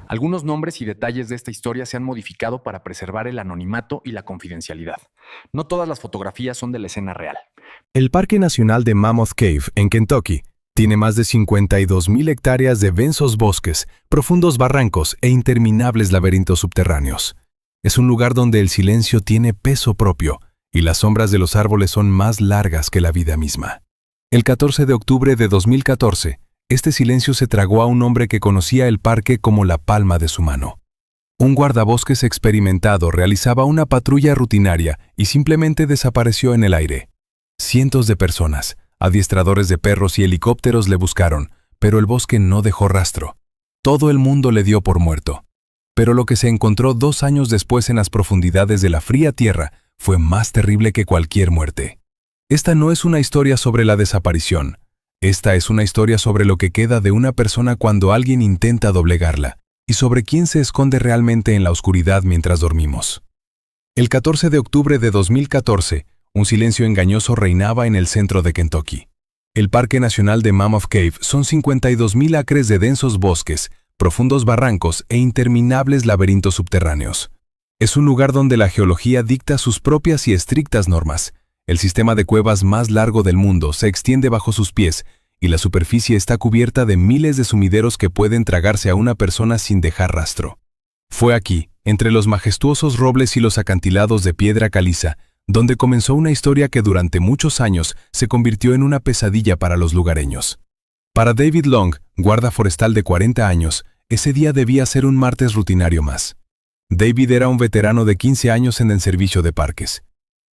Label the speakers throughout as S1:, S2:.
S1: Algunos nombres y detalles de esta historia se han modificado para preservar el anonimato y la confidencialidad. No todas las fotografías son de la escena real.
S2: El Parque Nacional de Mammoth Cave, en Kentucky, tiene más de 52.000 hectáreas de densos bosques, profundos barrancos e interminables laberintos subterráneos. Es un lugar donde el silencio tiene peso propio y las sombras de los árboles son más largas que la vida misma. El 14 de octubre de 2014, este silencio se tragó a un hombre que conocía el parque como la palma de su mano. Un guardabosques experimentado realizaba una patrulla rutinaria y simplemente desapareció en el aire. Cientos de personas, adiestradores de perros y helicópteros le buscaron, pero el bosque no dejó rastro. Todo el mundo le dio por muerto. Pero lo que se encontró 2 años después en las profundidades de la fría tierra fue más terrible que cualquier muerte. Esta no es una historia sobre la desaparición. Esta es una historia sobre lo que queda de una persona cuando alguien intenta doblegarla, y sobre quién se esconde realmente en la oscuridad mientras dormimos. El 14 de octubre de 2014, un silencio engañoso reinaba en el centro de Kentucky. El Parque Nacional de Mammoth Cave son 52.000 acres de densos bosques, profundos barrancos e interminables laberintos subterráneos. Es un lugar donde la geología dicta sus propias y estrictas normas. El sistema de cuevas más largo del mundo se extiende bajo sus pies y la superficie está cubierta de miles de sumideros que pueden tragarse a una persona sin dejar rastro. Fue aquí, entre los majestuosos robles y los acantilados de piedra caliza, donde comenzó una historia que durante muchos años se convirtió en una pesadilla para los lugareños. Para David Long, guarda forestal de 40 años, ese día debía ser un martes rutinario más. David era un veterano de 15 años en el servicio de parques.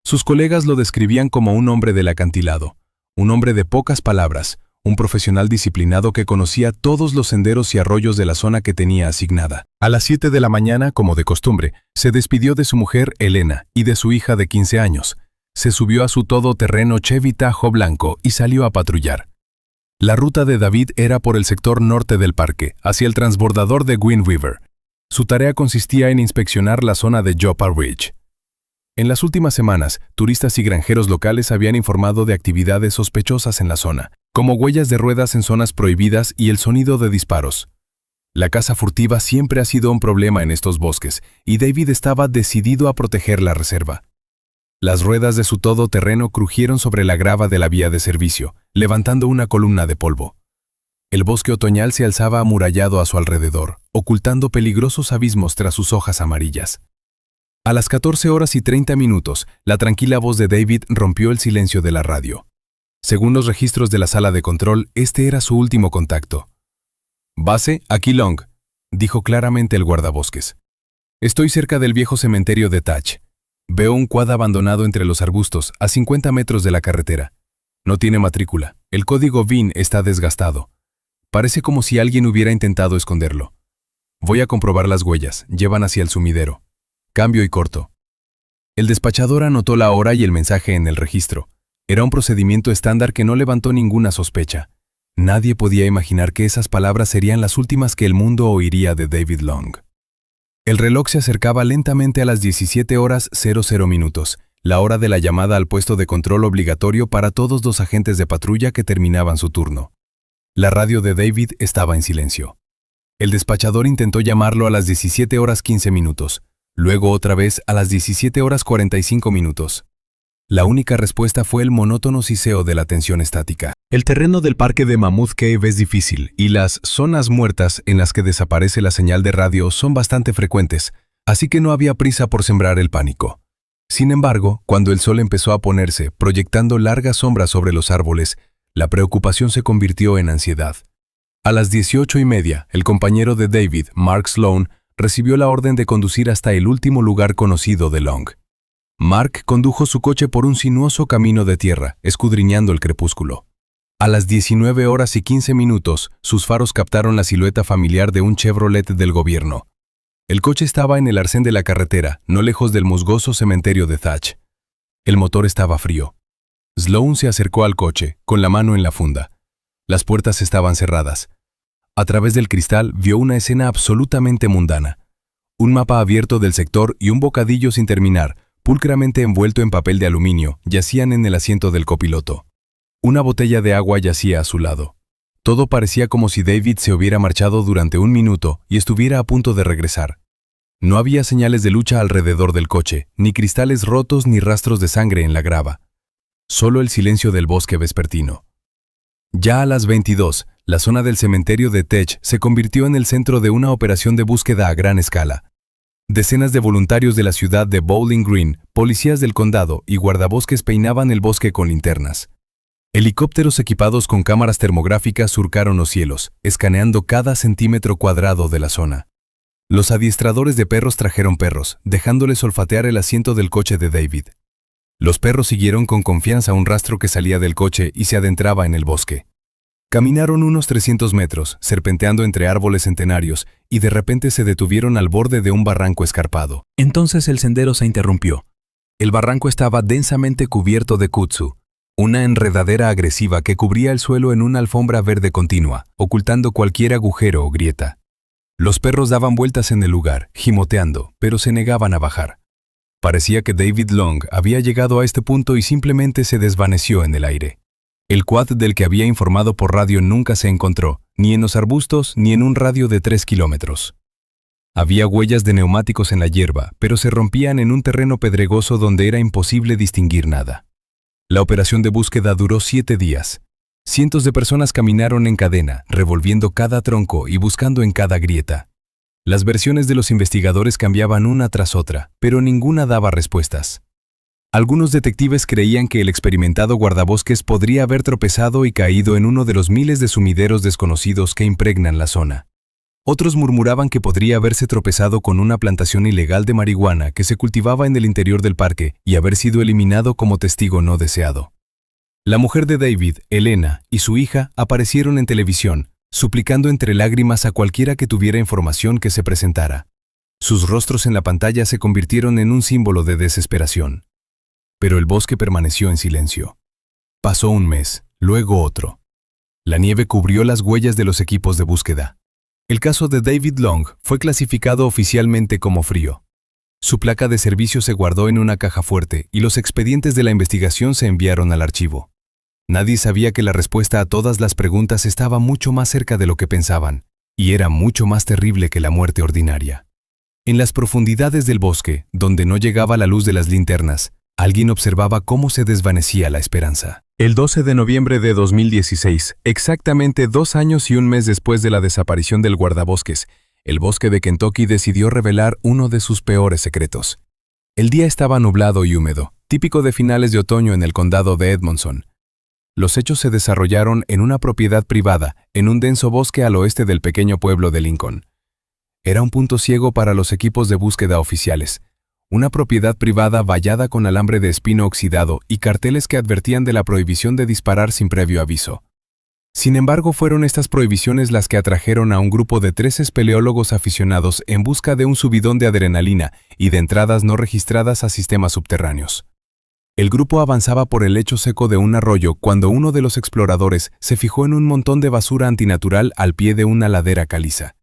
S2: Sus colegas lo describían como un hombre del acantilado, un hombre de pocas palabras, un profesional disciplinado que conocía todos los senderos y arroyos de la zona que tenía asignada. A las 7 de la mañana, como de costumbre, se despidió de su mujer, Elena, y de su hija de 15 años. Se subió a su todoterreno Chevy Tahoe blanco y salió a patrullar. La ruta de David era por el sector norte del parque, hacia el transbordador de Wind River. Su tarea consistía en inspeccionar la zona de Joppa Ridge. En las últimas semanas, turistas y granjeros locales habían informado de actividades sospechosas en la zona, como huellas de ruedas en zonas prohibidas y el sonido de disparos. La caza furtiva siempre ha sido un problema en estos bosques, y David estaba decidido a proteger la reserva. Las ruedas de su todoterreno crujieron sobre la grava de la vía de servicio, levantando una columna de polvo. El bosque otoñal se alzaba amurallado a su alrededor, ocultando peligrosos abismos tras sus hojas amarillas. A las 14:30, la tranquila voz de David rompió el silencio de la radio. Según los registros de la sala de control, este era su último contacto. «Base, aquí Long», dijo claramente el guardabosques. «Estoy cerca del viejo cementerio de Thatch. Veo un quad abandonado entre los arbustos, a 50 metros de la carretera. No tiene matrícula. El código VIN está desgastado. Parece como si alguien hubiera intentado esconderlo. Voy a comprobar las huellas. Llevan hacia el sumidero. Cambio y corto». El despachador anotó la hora y el mensaje en el registro. Era un procedimiento estándar que no levantó ninguna sospecha. Nadie podía imaginar que esas palabras serían las últimas que el mundo oiría de David Long. El reloj se acercaba lentamente a las 17:00, la hora de la llamada al puesto de control obligatorio para todos los agentes de patrulla que terminaban su turno. La radio de David estaba en silencio. El despachador intentó llamarlo a las 17:15, luego otra vez a las 17:45. La única respuesta fue el monótono siseo de la tensión estática. El terreno del parque de Mammoth Cave es difícil y las zonas muertas en las que desaparece la señal de radio son bastante frecuentes, así que no había prisa por sembrar el pánico. Sin embargo, cuando el sol empezó a ponerse, proyectando largas sombras sobre los árboles, la preocupación se convirtió en ansiedad. A las 18:30, el compañero de David, Mark Sloan, recibió la orden de conducir hasta el último lugar conocido de Long. Mark condujo su coche por un sinuoso camino de tierra, escudriñando el crepúsculo. A las 19:15, sus faros captaron la silueta familiar de un Chevrolet del gobierno. El coche estaba en el arcén de la carretera, no lejos del musgoso cementerio de Thatch. El motor estaba frío. Sloan se acercó al coche, con la mano en la funda. Las puertas estaban cerradas. A través del cristal vio una escena absolutamente mundana. Un mapa abierto del sector y un bocadillo sin terminar, pulcramente envuelto en papel de aluminio, yacían en el asiento del copiloto. Una botella de agua yacía a su lado. Todo parecía como si David se hubiera marchado durante un minuto y estuviera a punto de regresar. No había señales de lucha alrededor del coche, ni cristales rotos ni rastros de sangre en la grava. Solo el silencio del bosque vespertino. Ya a las 22, la zona del cementerio de Tech se convirtió en el centro de una operación de búsqueda a gran escala. Decenas de voluntarios de la ciudad de Bowling Green, policías del condado y guardabosques peinaban el bosque con linternas. Helicópteros equipados con cámaras termográficas surcaron los cielos, escaneando cada centímetro cuadrado de la zona. Los adiestradores de perros trajeron perros, dejándoles olfatear el asiento del coche de David. Los perros siguieron con confianza un rastro que salía del coche y se adentraba en el bosque. Caminaron unos 300 metros, serpenteando entre árboles centenarios, y de repente se detuvieron al borde de un barranco escarpado. Entonces el sendero se interrumpió. El barranco estaba densamente cubierto de kudzu, una enredadera agresiva que cubría el suelo en una alfombra verde continua, ocultando cualquier agujero o grieta. Los perros daban vueltas en el lugar, gimoteando, pero se negaban a bajar. Parecía que David Long había llegado a este punto y simplemente se desvaneció en el aire. El quad del que había informado por radio nunca se encontró, ni en los arbustos ni en un radio de 3 kilómetros. Había huellas de neumáticos en la hierba, pero se rompían en un terreno pedregoso donde era imposible distinguir nada. La operación de búsqueda duró 7 días. Cientos de personas caminaron en cadena, revolviendo cada tronco y buscando en cada grieta. Las versiones de los investigadores cambiaban una tras otra, pero ninguna daba respuestas. Algunos detectives creían que el experimentado guardabosques podría haber tropezado y caído en uno de los miles de sumideros desconocidos que impregnan la zona. Otros murmuraban que podría haberse tropezado con una plantación ilegal de marihuana que se cultivaba en el interior del parque y haber sido eliminado como testigo no deseado. La mujer de David, Elena, y su hija aparecieron en televisión, suplicando entre lágrimas a cualquiera que tuviera información que se presentara. Sus rostros en la pantalla se convirtieron en un símbolo de desesperación. Pero el bosque permaneció en silencio. Pasó un mes, luego otro. La nieve cubrió las huellas de los equipos de búsqueda. El caso de David Long fue clasificado oficialmente como frío. Su placa de servicio se guardó en una caja fuerte y los expedientes de la investigación se enviaron al archivo. Nadie sabía que la respuesta a todas las preguntas estaba mucho más cerca de lo que pensaban, y era mucho más terrible que la muerte ordinaria. En las profundidades del bosque, donde no llegaba la luz de las linternas, alguien observaba cómo se desvanecía la esperanza. El 12 de noviembre de 2016, exactamente 2 años y un mes después de la desaparición del guardabosques, el bosque de Kentucky decidió revelar uno de sus peores secretos. El día estaba nublado y húmedo, típico de finales de otoño en el condado de Edmonson. Los hechos se desarrollaron en una propiedad privada, en un denso bosque al oeste del pequeño pueblo de Lincoln. Era un punto ciego para los equipos de búsqueda oficiales. Una propiedad privada vallada con alambre de espino oxidado y carteles que advertían de la prohibición de disparar sin previo aviso. Sin embargo, fueron estas prohibiciones las que atrajeron a un grupo de 3 espeleólogos aficionados en busca de un subidón de adrenalina y de entradas no registradas a sistemas subterráneos. El grupo avanzaba por el lecho seco de un arroyo cuando uno de los exploradores se fijó en un montón de basura antinatural al pie de una ladera caliza.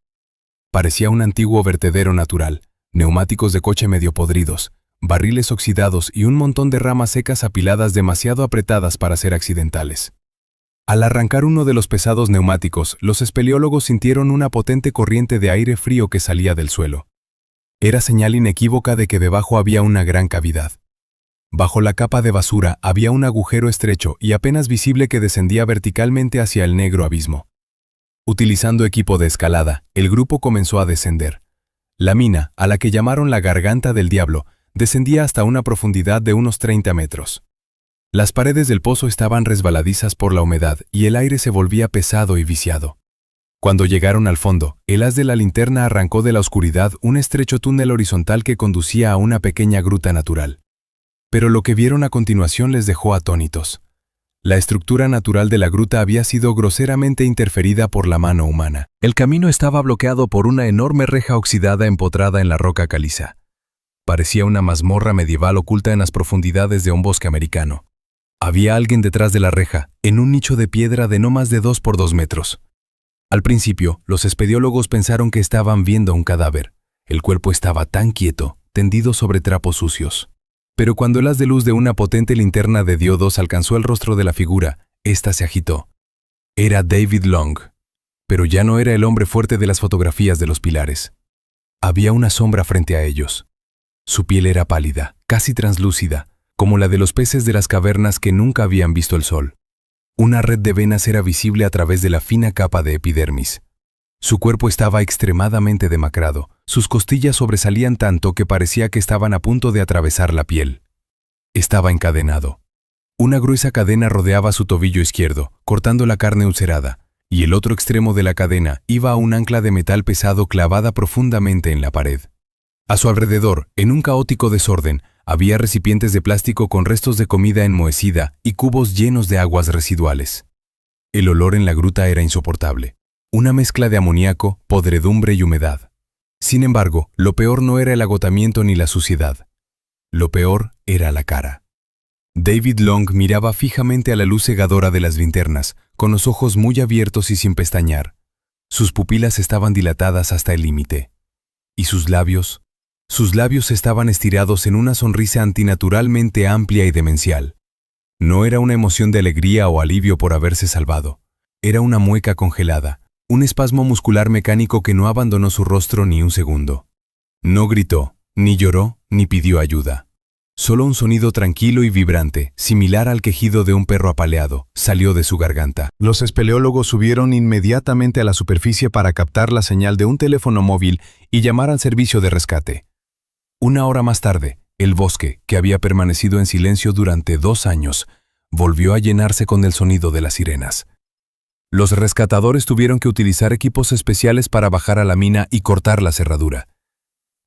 S2: Parecía un antiguo vertedero natural. Neumáticos de coche medio podridos, barriles oxidados y un montón de ramas secas apiladas demasiado apretadas para ser accidentales. Al arrancar uno de los pesados neumáticos, los espeleólogos sintieron una potente corriente de aire frío que salía del suelo. Era señal inequívoca de que debajo había una gran cavidad. Bajo la capa de basura había un agujero estrecho y apenas visible que descendía verticalmente hacia el negro abismo. Utilizando equipo de escalada, el grupo comenzó a descender. La mina, a la que llamaron la Garganta del Diablo, descendía hasta una profundidad de unos 30 metros. Las paredes del pozo estaban resbaladizas por la humedad y el aire se volvía pesado y viciado. Cuando llegaron al fondo, el haz de la linterna arrancó de la oscuridad un estrecho túnel horizontal que conducía a una pequeña gruta natural. Pero lo que vieron a continuación les dejó atónitos. La estructura natural de la gruta había sido groseramente interferida por la mano humana. El camino estaba bloqueado por una enorme reja oxidada empotrada en la roca caliza. Parecía una mazmorra medieval oculta en las profundidades de un bosque americano. Había alguien detrás de la reja, en un nicho de piedra de no más de 2 por 2 metros. Al principio, los espeleólogos pensaron que estaban viendo un cadáver. El cuerpo estaba tan quieto, tendido sobre trapos sucios. Pero cuando el haz de luz de una potente linterna de diodos alcanzó el rostro de la figura, ésta se agitó. Era David Long, pero ya no era el hombre fuerte de las fotografías de los pilares. Había una sombra frente a ellos. Su piel era pálida, casi translúcida, como la de los peces de las cavernas que nunca habían visto el sol. Una red de venas era visible a través de la fina capa de epidermis. Su cuerpo estaba extremadamente demacrado. Sus costillas sobresalían tanto que parecía que estaban a punto de atravesar la piel. Estaba encadenado. Una gruesa cadena rodeaba su tobillo izquierdo, cortando la carne ulcerada, y el otro extremo de la cadena iba a un ancla de metal pesado clavada profundamente en la pared. A su alrededor, en un caótico desorden, había recipientes de plástico con restos de comida enmohecida y cubos llenos de aguas residuales. El olor en la gruta era insoportable. Una mezcla de amoníaco, podredumbre y humedad. Sin embargo, lo peor no era el agotamiento ni la suciedad. Lo peor era la cara. David Long miraba fijamente a la luz cegadora de las linternas, con los ojos muy abiertos y sin pestañear. Sus pupilas estaban dilatadas hasta el límite. ¿Y sus labios? Sus labios estaban estirados en una sonrisa antinaturalmente amplia y demencial. No era una emoción de alegría o alivio por haberse salvado. Era una mueca congelada, un espasmo muscular mecánico que no abandonó su rostro ni un segundo. No gritó, ni lloró, ni pidió ayuda. Solo un sonido tranquilo y vibrante, similar al quejido de un perro apaleado, salió de su garganta.
S3: Los espeleólogos subieron inmediatamente a la superficie para captar la señal de un teléfono móvil y llamar al servicio de rescate. Una hora más tarde, el bosque, que había permanecido en silencio durante 2 años, volvió a llenarse con el sonido de las sirenas. Los rescatadores tuvieron que utilizar equipos especiales para bajar a la mina y cortar la cerradura.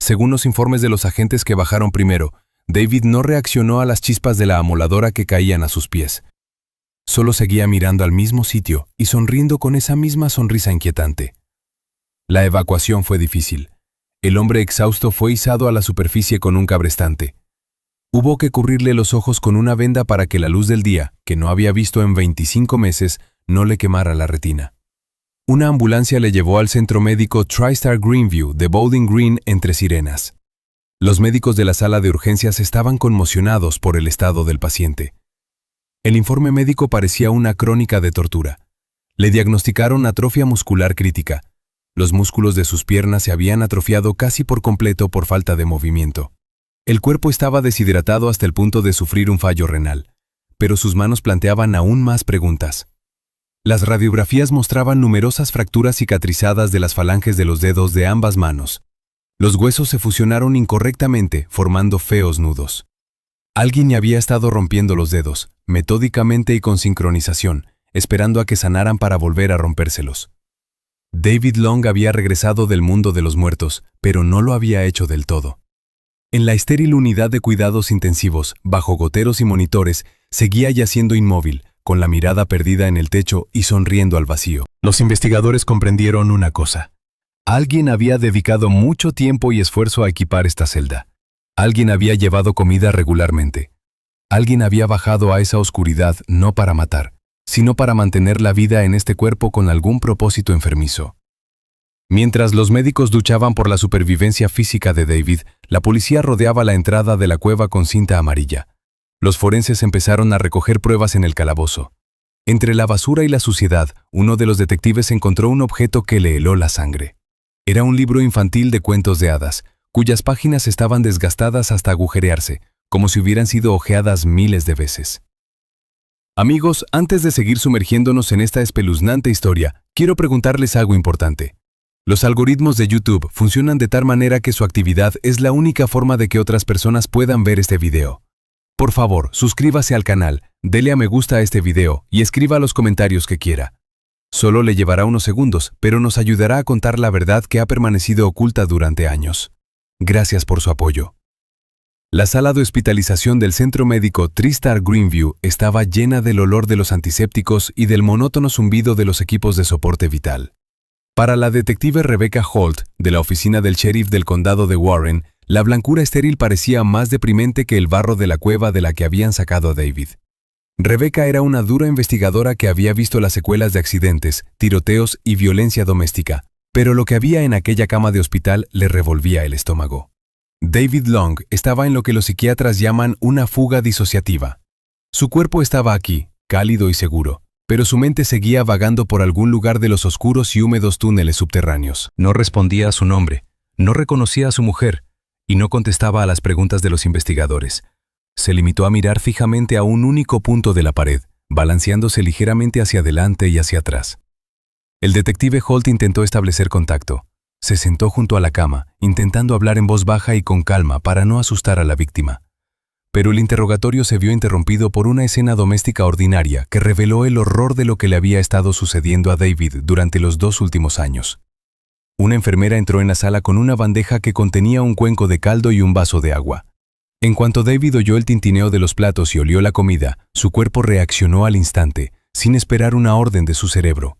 S3: Según los informes de los agentes que bajaron primero, David no reaccionó a las chispas de la amoladora que caían a sus pies. Solo seguía mirando al mismo sitio y sonriendo con esa misma sonrisa inquietante. La evacuación fue difícil. El hombre exhausto fue izado a la superficie con un cabrestante. Hubo que cubrirle los ojos con una venda para que la luz del día, que no había visto en 25 meses, no le quemara la retina. Una ambulancia le llevó al centro médico TriStar Greenview de Bowling Green entre sirenas. Los médicos de la sala de urgencias estaban conmocionados por el estado del paciente. El informe médico parecía una crónica de tortura. Le diagnosticaron atrofia muscular crítica. Los músculos de sus piernas se habían atrofiado casi por completo por falta de movimiento. El cuerpo estaba deshidratado hasta el punto de sufrir un fallo renal, pero sus manos planteaban aún más preguntas. Las radiografías mostraban numerosas fracturas cicatrizadas de las falanges de los dedos de ambas manos. Los huesos se fusionaron incorrectamente, formando feos nudos. Alguien había estado rompiendo los dedos, metódicamente y con sincronización, esperando a que sanaran para volver a rompérselos. David Long había regresado del mundo de los muertos, pero no lo había hecho del todo. En la estéril unidad de cuidados intensivos, bajo goteros y monitores, seguía yaciendo inmóvil, con la mirada perdida en el techo y sonriendo al vacío. Los investigadores comprendieron una cosa. Alguien había dedicado mucho tiempo y esfuerzo a equipar esta celda. Alguien había llevado comida regularmente. Alguien había bajado a esa oscuridad no para matar, sino para mantener la vida en este cuerpo con algún propósito enfermizo. Mientras los médicos luchaban por la supervivencia física de David, la policía rodeaba la entrada de la cueva con cinta amarilla. Los forenses empezaron a recoger pruebas en el calabozo. Entre la basura y la suciedad, uno de los detectives encontró un objeto que le heló la sangre. Era un libro infantil de cuentos de hadas, cuyas páginas estaban desgastadas hasta agujerearse, como si hubieran sido hojeadas miles de veces. Amigos, antes de seguir sumergiéndonos en esta espeluznante historia, quiero preguntarles algo importante. Los algoritmos de YouTube funcionan de tal manera que su actividad es la única forma de que otras personas puedan ver este video. Por favor, suscríbase al canal, dele a me gusta a este video y escriba los comentarios que quiera. Solo le llevará unos segundos, pero nos ayudará a contar la verdad que ha permanecido oculta durante años. Gracias por su apoyo. La sala de hospitalización del centro médico TriStar Greenview estaba llena del olor de los antisépticos y del monótono zumbido de los equipos de soporte vital. Para la detective Rebecca Holt, de la oficina del sheriff del condado de Warren, la blancura estéril parecía más deprimente que el barro de la cueva de la que habían sacado a David. Rebecca era una dura investigadora que había visto las secuelas de accidentes, tiroteos y violencia doméstica, pero lo que había en aquella cama de hospital le revolvía el estómago. David Long estaba en lo que los psiquiatras llaman una fuga disociativa. Su cuerpo estaba aquí, cálido y seguro, pero su mente seguía vagando por algún lugar de los oscuros y húmedos túneles subterráneos. No respondía a su nombre, no reconocía a su mujer y no contestaba a las preguntas de los investigadores. Se limitó a mirar fijamente a un único punto de la pared, balanceándose ligeramente hacia adelante y hacia atrás. El detective Holt intentó establecer contacto. Se sentó junto a la cama, intentando hablar en voz baja y con calma para no asustar a la víctima. Pero el interrogatorio se vio interrumpido por una escena doméstica ordinaria que reveló el horror de lo que le había estado sucediendo a David durante los 2 últimos años. Una enfermera entró en la sala con una bandeja que contenía un cuenco de caldo y un vaso de agua. En cuanto David oyó el tintineo de los platos y olió la comida, su cuerpo reaccionó al instante, sin esperar una orden de su cerebro.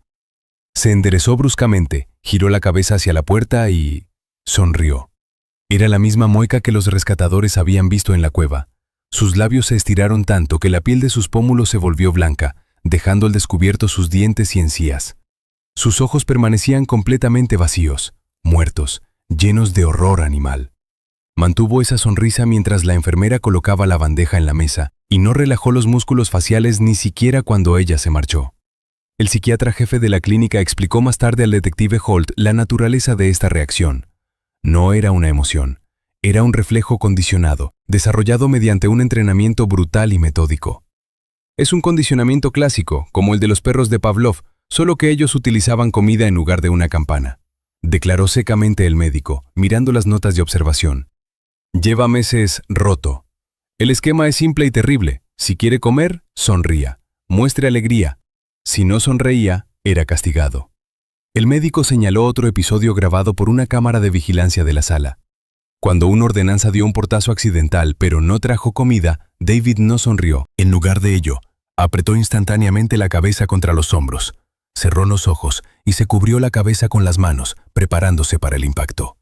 S3: Se enderezó bruscamente, giró la cabeza hacia la puerta y sonrió. Era la misma mueca que los rescatadores habían visto en la cueva. Sus labios se estiraron tanto que la piel de sus pómulos se volvió blanca, dejando al descubierto sus dientes y encías. Sus ojos permanecían completamente vacíos, muertos, llenos de horror animal. Mantuvo esa sonrisa mientras la enfermera colocaba la bandeja en la mesa y no relajó los músculos faciales ni siquiera cuando ella se marchó. El psiquiatra jefe de la clínica explicó más tarde al detective Holt la naturaleza de esta reacción. No era una emoción, era un reflejo condicionado, desarrollado mediante un entrenamiento brutal y metódico. Es un condicionamiento clásico, como el de los perros de Pavlov, solo que ellos utilizaban comida en lugar de una campana, declaró secamente el médico, mirando las notas de observación. Lleva meses roto. El esquema es simple y terrible. Si quiere comer, sonría. Muestre alegría. Si no sonreía, era castigado. El médico señaló otro episodio grabado por una cámara de vigilancia de la sala. Cuando una ordenanza dio un portazo accidental pero no trajo comida, David no sonrió. En lugar de ello, apretó instantáneamente la cabeza contra los hombros, cerró los ojos y se cubrió la cabeza con las manos, preparándose para el impacto.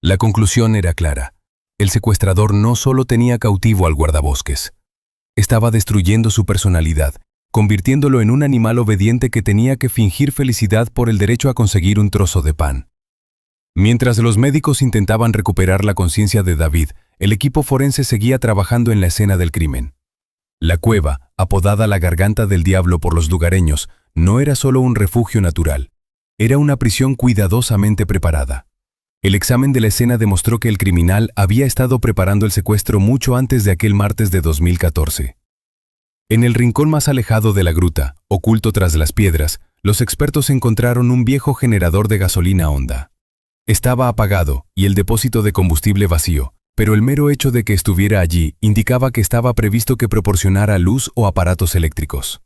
S3: La conclusión era clara. El secuestrador no solo tenía cautivo al guardabosques. Estaba destruyendo su personalidad, convirtiéndolo en un animal obediente que tenía que fingir felicidad por el derecho a conseguir un trozo de pan. Mientras los médicos intentaban recuperar la conciencia de David, el equipo forense seguía trabajando en la escena del crimen. La cueva, apodada la Garganta del Diablo por los lugareños, no era solo un refugio natural. Era una prisión cuidadosamente preparada. El examen de la escena demostró que el criminal había estado preparando el secuestro mucho antes de aquel martes de 2014. En el rincón más alejado de la gruta, oculto tras las piedras, los expertos encontraron un viejo generador de gasolina Honda. Estaba apagado y el depósito de combustible vacío, pero el mero hecho de que estuviera allí indicaba que estaba previsto que proporcionara luz o aparatos eléctricos.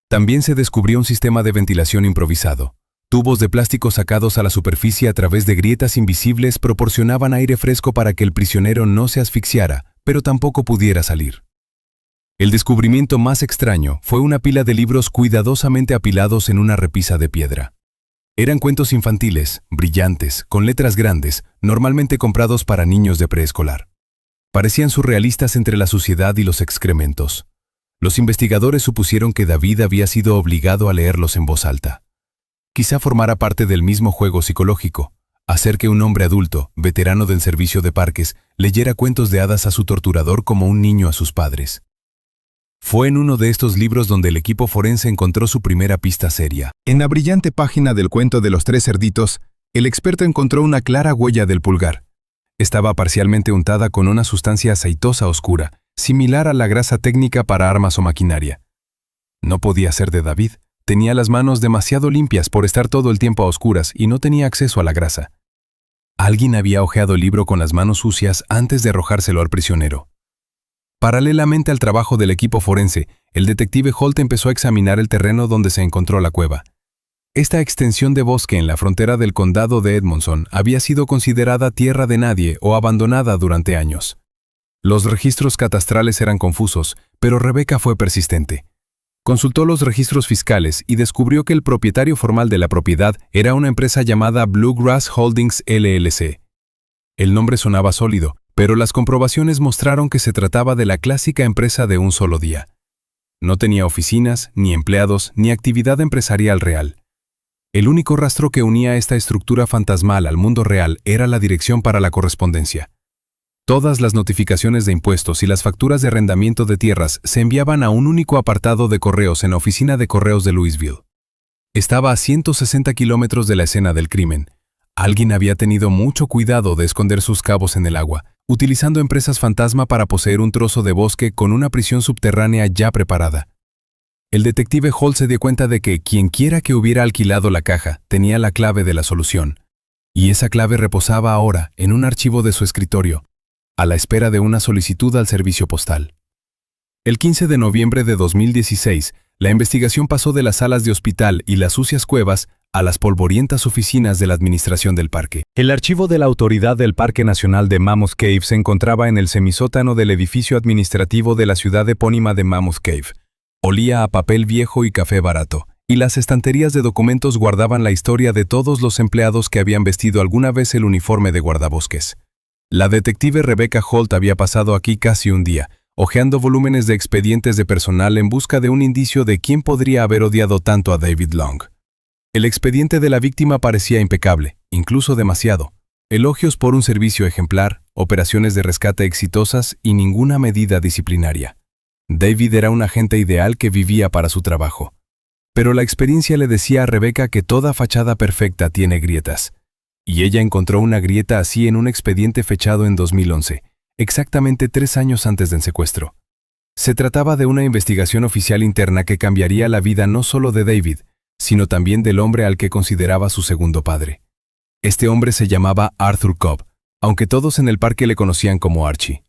S3: También se descubrió un sistema de ventilación improvisado. Tubos de plástico sacados a la superficie a través de grietas invisibles proporcionaban aire fresco para que el prisionero no se asfixiara, pero tampoco pudiera salir. El descubrimiento más extraño fue una pila de libros cuidadosamente apilados en una repisa de piedra. Eran cuentos infantiles, brillantes, con letras grandes, normalmente comprados para niños de preescolar. Parecían surrealistas entre la suciedad y los excrementos. Los investigadores supusieron que David había sido obligado a leerlos en voz alta. Quizá formara parte del mismo juego psicológico, hacer que un hombre adulto, veterano del servicio de parques, leyera cuentos de hadas a su torturador como un niño a sus padres. Fue en uno de estos libros donde el equipo forense encontró su primera pista seria.
S2: En la brillante página del cuento de los 3 cerditos, el experto encontró una clara huella del pulgar. Estaba parcialmente untada con una sustancia aceitosa oscura, similar a la grasa técnica para armas o maquinaria. No podía ser de David. Tenía las manos demasiado limpias por estar todo el tiempo a oscuras y no tenía acceso a la grasa. Alguien había hojeado el libro con las manos sucias antes de arrojárselo al prisionero. Paralelamente al trabajo del equipo forense, el detective Holt empezó a examinar el terreno donde se encontró la cueva. Esta extensión de bosque en la frontera del condado de Edmondson había sido considerada tierra de nadie o abandonada durante años. Los registros catastrales eran confusos, pero Rebecca fue persistente. Consultó los registros fiscales y descubrió que el propietario formal de la propiedad era una empresa llamada Bluegrass Holdings LLC. El nombre sonaba sólido, pero las comprobaciones mostraron que se trataba de la clásica empresa de un solo día. No tenía oficinas, ni empleados, ni actividad empresarial real. El único rastro que unía esta estructura fantasmal al mundo real era la dirección para la correspondencia.
S3: Todas las notificaciones de impuestos y las facturas de arrendamiento de tierras se enviaban a un único apartado de correos en la oficina de correos de Louisville. Estaba a 160 kilómetros de la escena del crimen. Alguien había tenido mucho cuidado de esconder sus cabos en el agua, utilizando empresas fantasma para poseer un trozo de bosque con una prisión subterránea ya preparada. El detective Holt se dio cuenta de que quienquiera que hubiera alquilado la caja tenía la clave de la solución, y esa clave reposaba ahora en un archivo de su escritorio, a la espera de una solicitud al servicio postal. El 15 de noviembre de 2016, la investigación pasó de las salas de hospital y las sucias cuevas a las polvorientas oficinas de la administración del parque. El archivo de la autoridad del Parque Nacional de Mammoth Cave se encontraba en el semisótano del edificio administrativo de la ciudad epónima de Mammoth Cave. Olía a papel viejo y café barato, y las estanterías de documentos guardaban la historia de todos los empleados que habían vestido alguna vez el uniforme de guardabosques. La detective Rebecca Holt había pasado aquí casi un día, hojeando volúmenes de expedientes de personal en busca de un indicio de quién podría haber odiado tanto a David Long. El expediente de la víctima parecía impecable, incluso demasiado. Elogios por un servicio ejemplar, operaciones de rescate exitosas y ninguna medida disciplinaria. David era un agente ideal que vivía para su trabajo. Pero la experiencia le decía a Rebecca que toda fachada perfecta tiene grietas. Y ella encontró una grieta así en un expediente fechado en 2011, exactamente 3 años antes del secuestro. Se trataba de una investigación oficial interna que cambiaría la vida no solo de David, sino también del hombre al que consideraba su segundo padre. Este hombre se llamaba Arthur Cobb, aunque todos en el parque le conocían como Archie.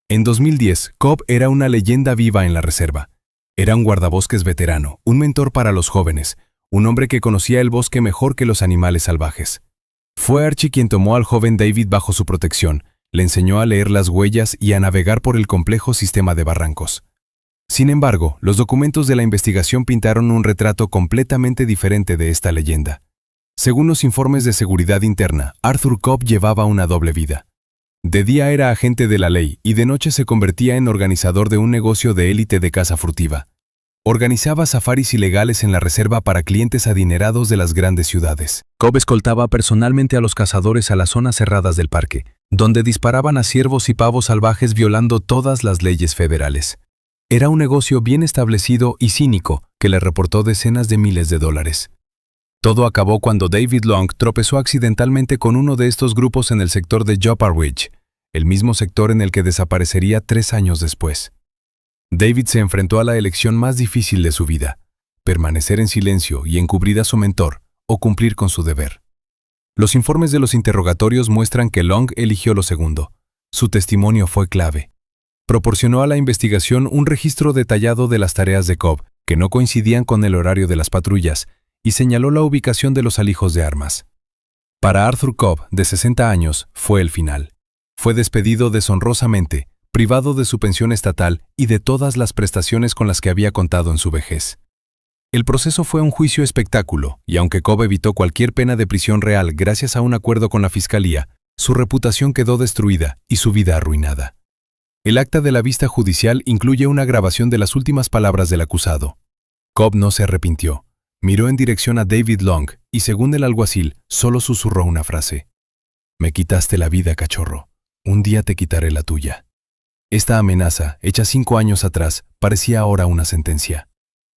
S3: En 2010, Cobb era una leyenda viva en la reserva. Era un guardabosques veterano, un mentor para los jóvenes, un hombre que conocía el bosque mejor que los animales salvajes. Fue Archie quien tomó al joven David bajo su protección, le enseñó a leer las huellas y a navegar por el complejo sistema de barrancos. Sin embargo, los documentos de la investigación pintaron un retrato completamente diferente de esta leyenda. Según los informes de seguridad interna, Arthur Cobb llevaba una doble vida. De día era agente de la ley y de noche se convertía en organizador de un negocio de élite de caza furtiva. Organizaba safaris ilegales en la reserva para clientes adinerados de las grandes ciudades. Cobb escoltaba personalmente a los cazadores a las zonas cerradas del parque, donde disparaban a ciervos y pavos salvajes violando todas las leyes federales. Era un negocio bien establecido y cínico que le reportó decenas de miles de dólares. Todo acabó cuando David Long tropezó accidentalmente con uno de estos grupos en el sector de Joppa Ridge, el mismo sector en el que desaparecería 3 años después. David se enfrentó a la elección más difícil de su vida: permanecer en silencio y encubrir a su mentor, o cumplir con su deber. Los informes de los interrogatorios muestran que Long eligió lo segundo. Su testimonio fue clave. Proporcionó a la investigación un registro detallado de las tareas de Cobb, que no coincidían con el horario de las patrullas, y señaló la ubicación de los alijos de armas. Para Arthur Cobb, de 60 años, fue el final. Fue despedido deshonrosamente, privado de su pensión estatal y de todas las prestaciones con las que había contado en su vejez. El proceso fue un juicio espectáculo, y aunque Cobb evitó cualquier pena de prisión real gracias a un acuerdo con la fiscalía, su reputación quedó destruida y su vida arruinada. El acta de la vista judicial incluye una grabación de las últimas palabras del acusado. Cobb no se arrepintió. Miró en dirección a David Long y, según el alguacil, solo susurró una frase: «Me quitaste la vida, cachorro. Un día te quitaré la tuya». Esta amenaza, hecha 5 años atrás, parecía ahora una sentencia.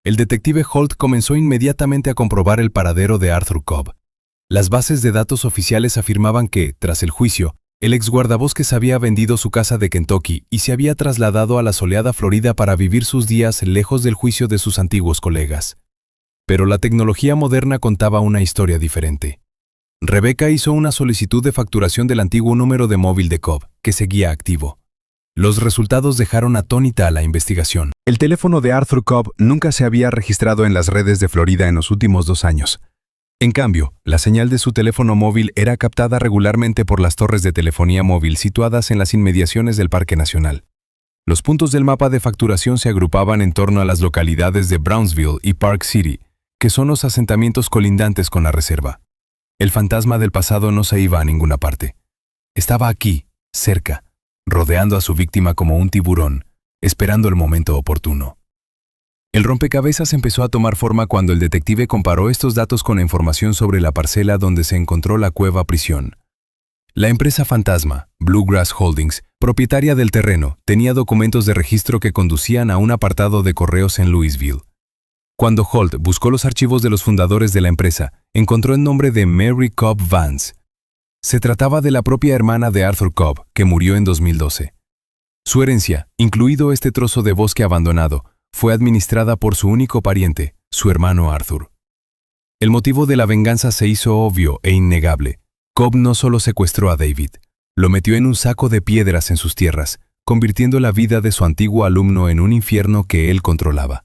S3: El detective Holt comenzó inmediatamente a comprobar el paradero de Arthur Cobb. Las bases de datos oficiales afirmaban que, tras el juicio, el exguardabosques había vendido su casa de Kentucky y se había trasladado a la soleada Florida para vivir sus días lejos del juicio de sus antiguos colegas. Pero la tecnología moderna contaba una historia diferente. Rebecca hizo una solicitud de facturación del antiguo número de móvil de Cobb, que seguía activo. Los resultados dejaron atónita a la investigación. El teléfono de Arthur Cobb nunca se había registrado en las redes de Florida en los últimos 2 años. En cambio, la señal de su teléfono móvil era captada regularmente por las torres de telefonía móvil situadas en las inmediaciones del Parque Nacional. Los puntos del mapa de facturación se agrupaban en torno a las localidades de Brownsville y Park City, que son los asentamientos colindantes con la reserva. El fantasma del pasado no se iba a ninguna parte. Estaba aquí, cerca, rodeando a su víctima como un tiburón, esperando el momento oportuno. El rompecabezas empezó a tomar forma cuando el detective comparó estos datos con la información sobre la parcela donde se encontró la cueva prisión. La empresa fantasma, Bluegrass Holdings, propietaria del terreno, tenía documentos de registro que conducían a un apartado de correos en Louisville. Cuando Holt buscó los archivos de los fundadores de la empresa, encontró el nombre de Mary Cobb Vance. Se trataba de la propia hermana de Arthur Cobb, que murió en 2012. Su herencia, incluido este trozo de bosque abandonado, fue administrada por su único pariente, su hermano Arthur. El motivo de la venganza se hizo obvio e innegable. Cobb no solo secuestró a David, lo metió en un saco de piedras en sus tierras, convirtiendo la vida de su antiguo alumno en un infierno que él controlaba.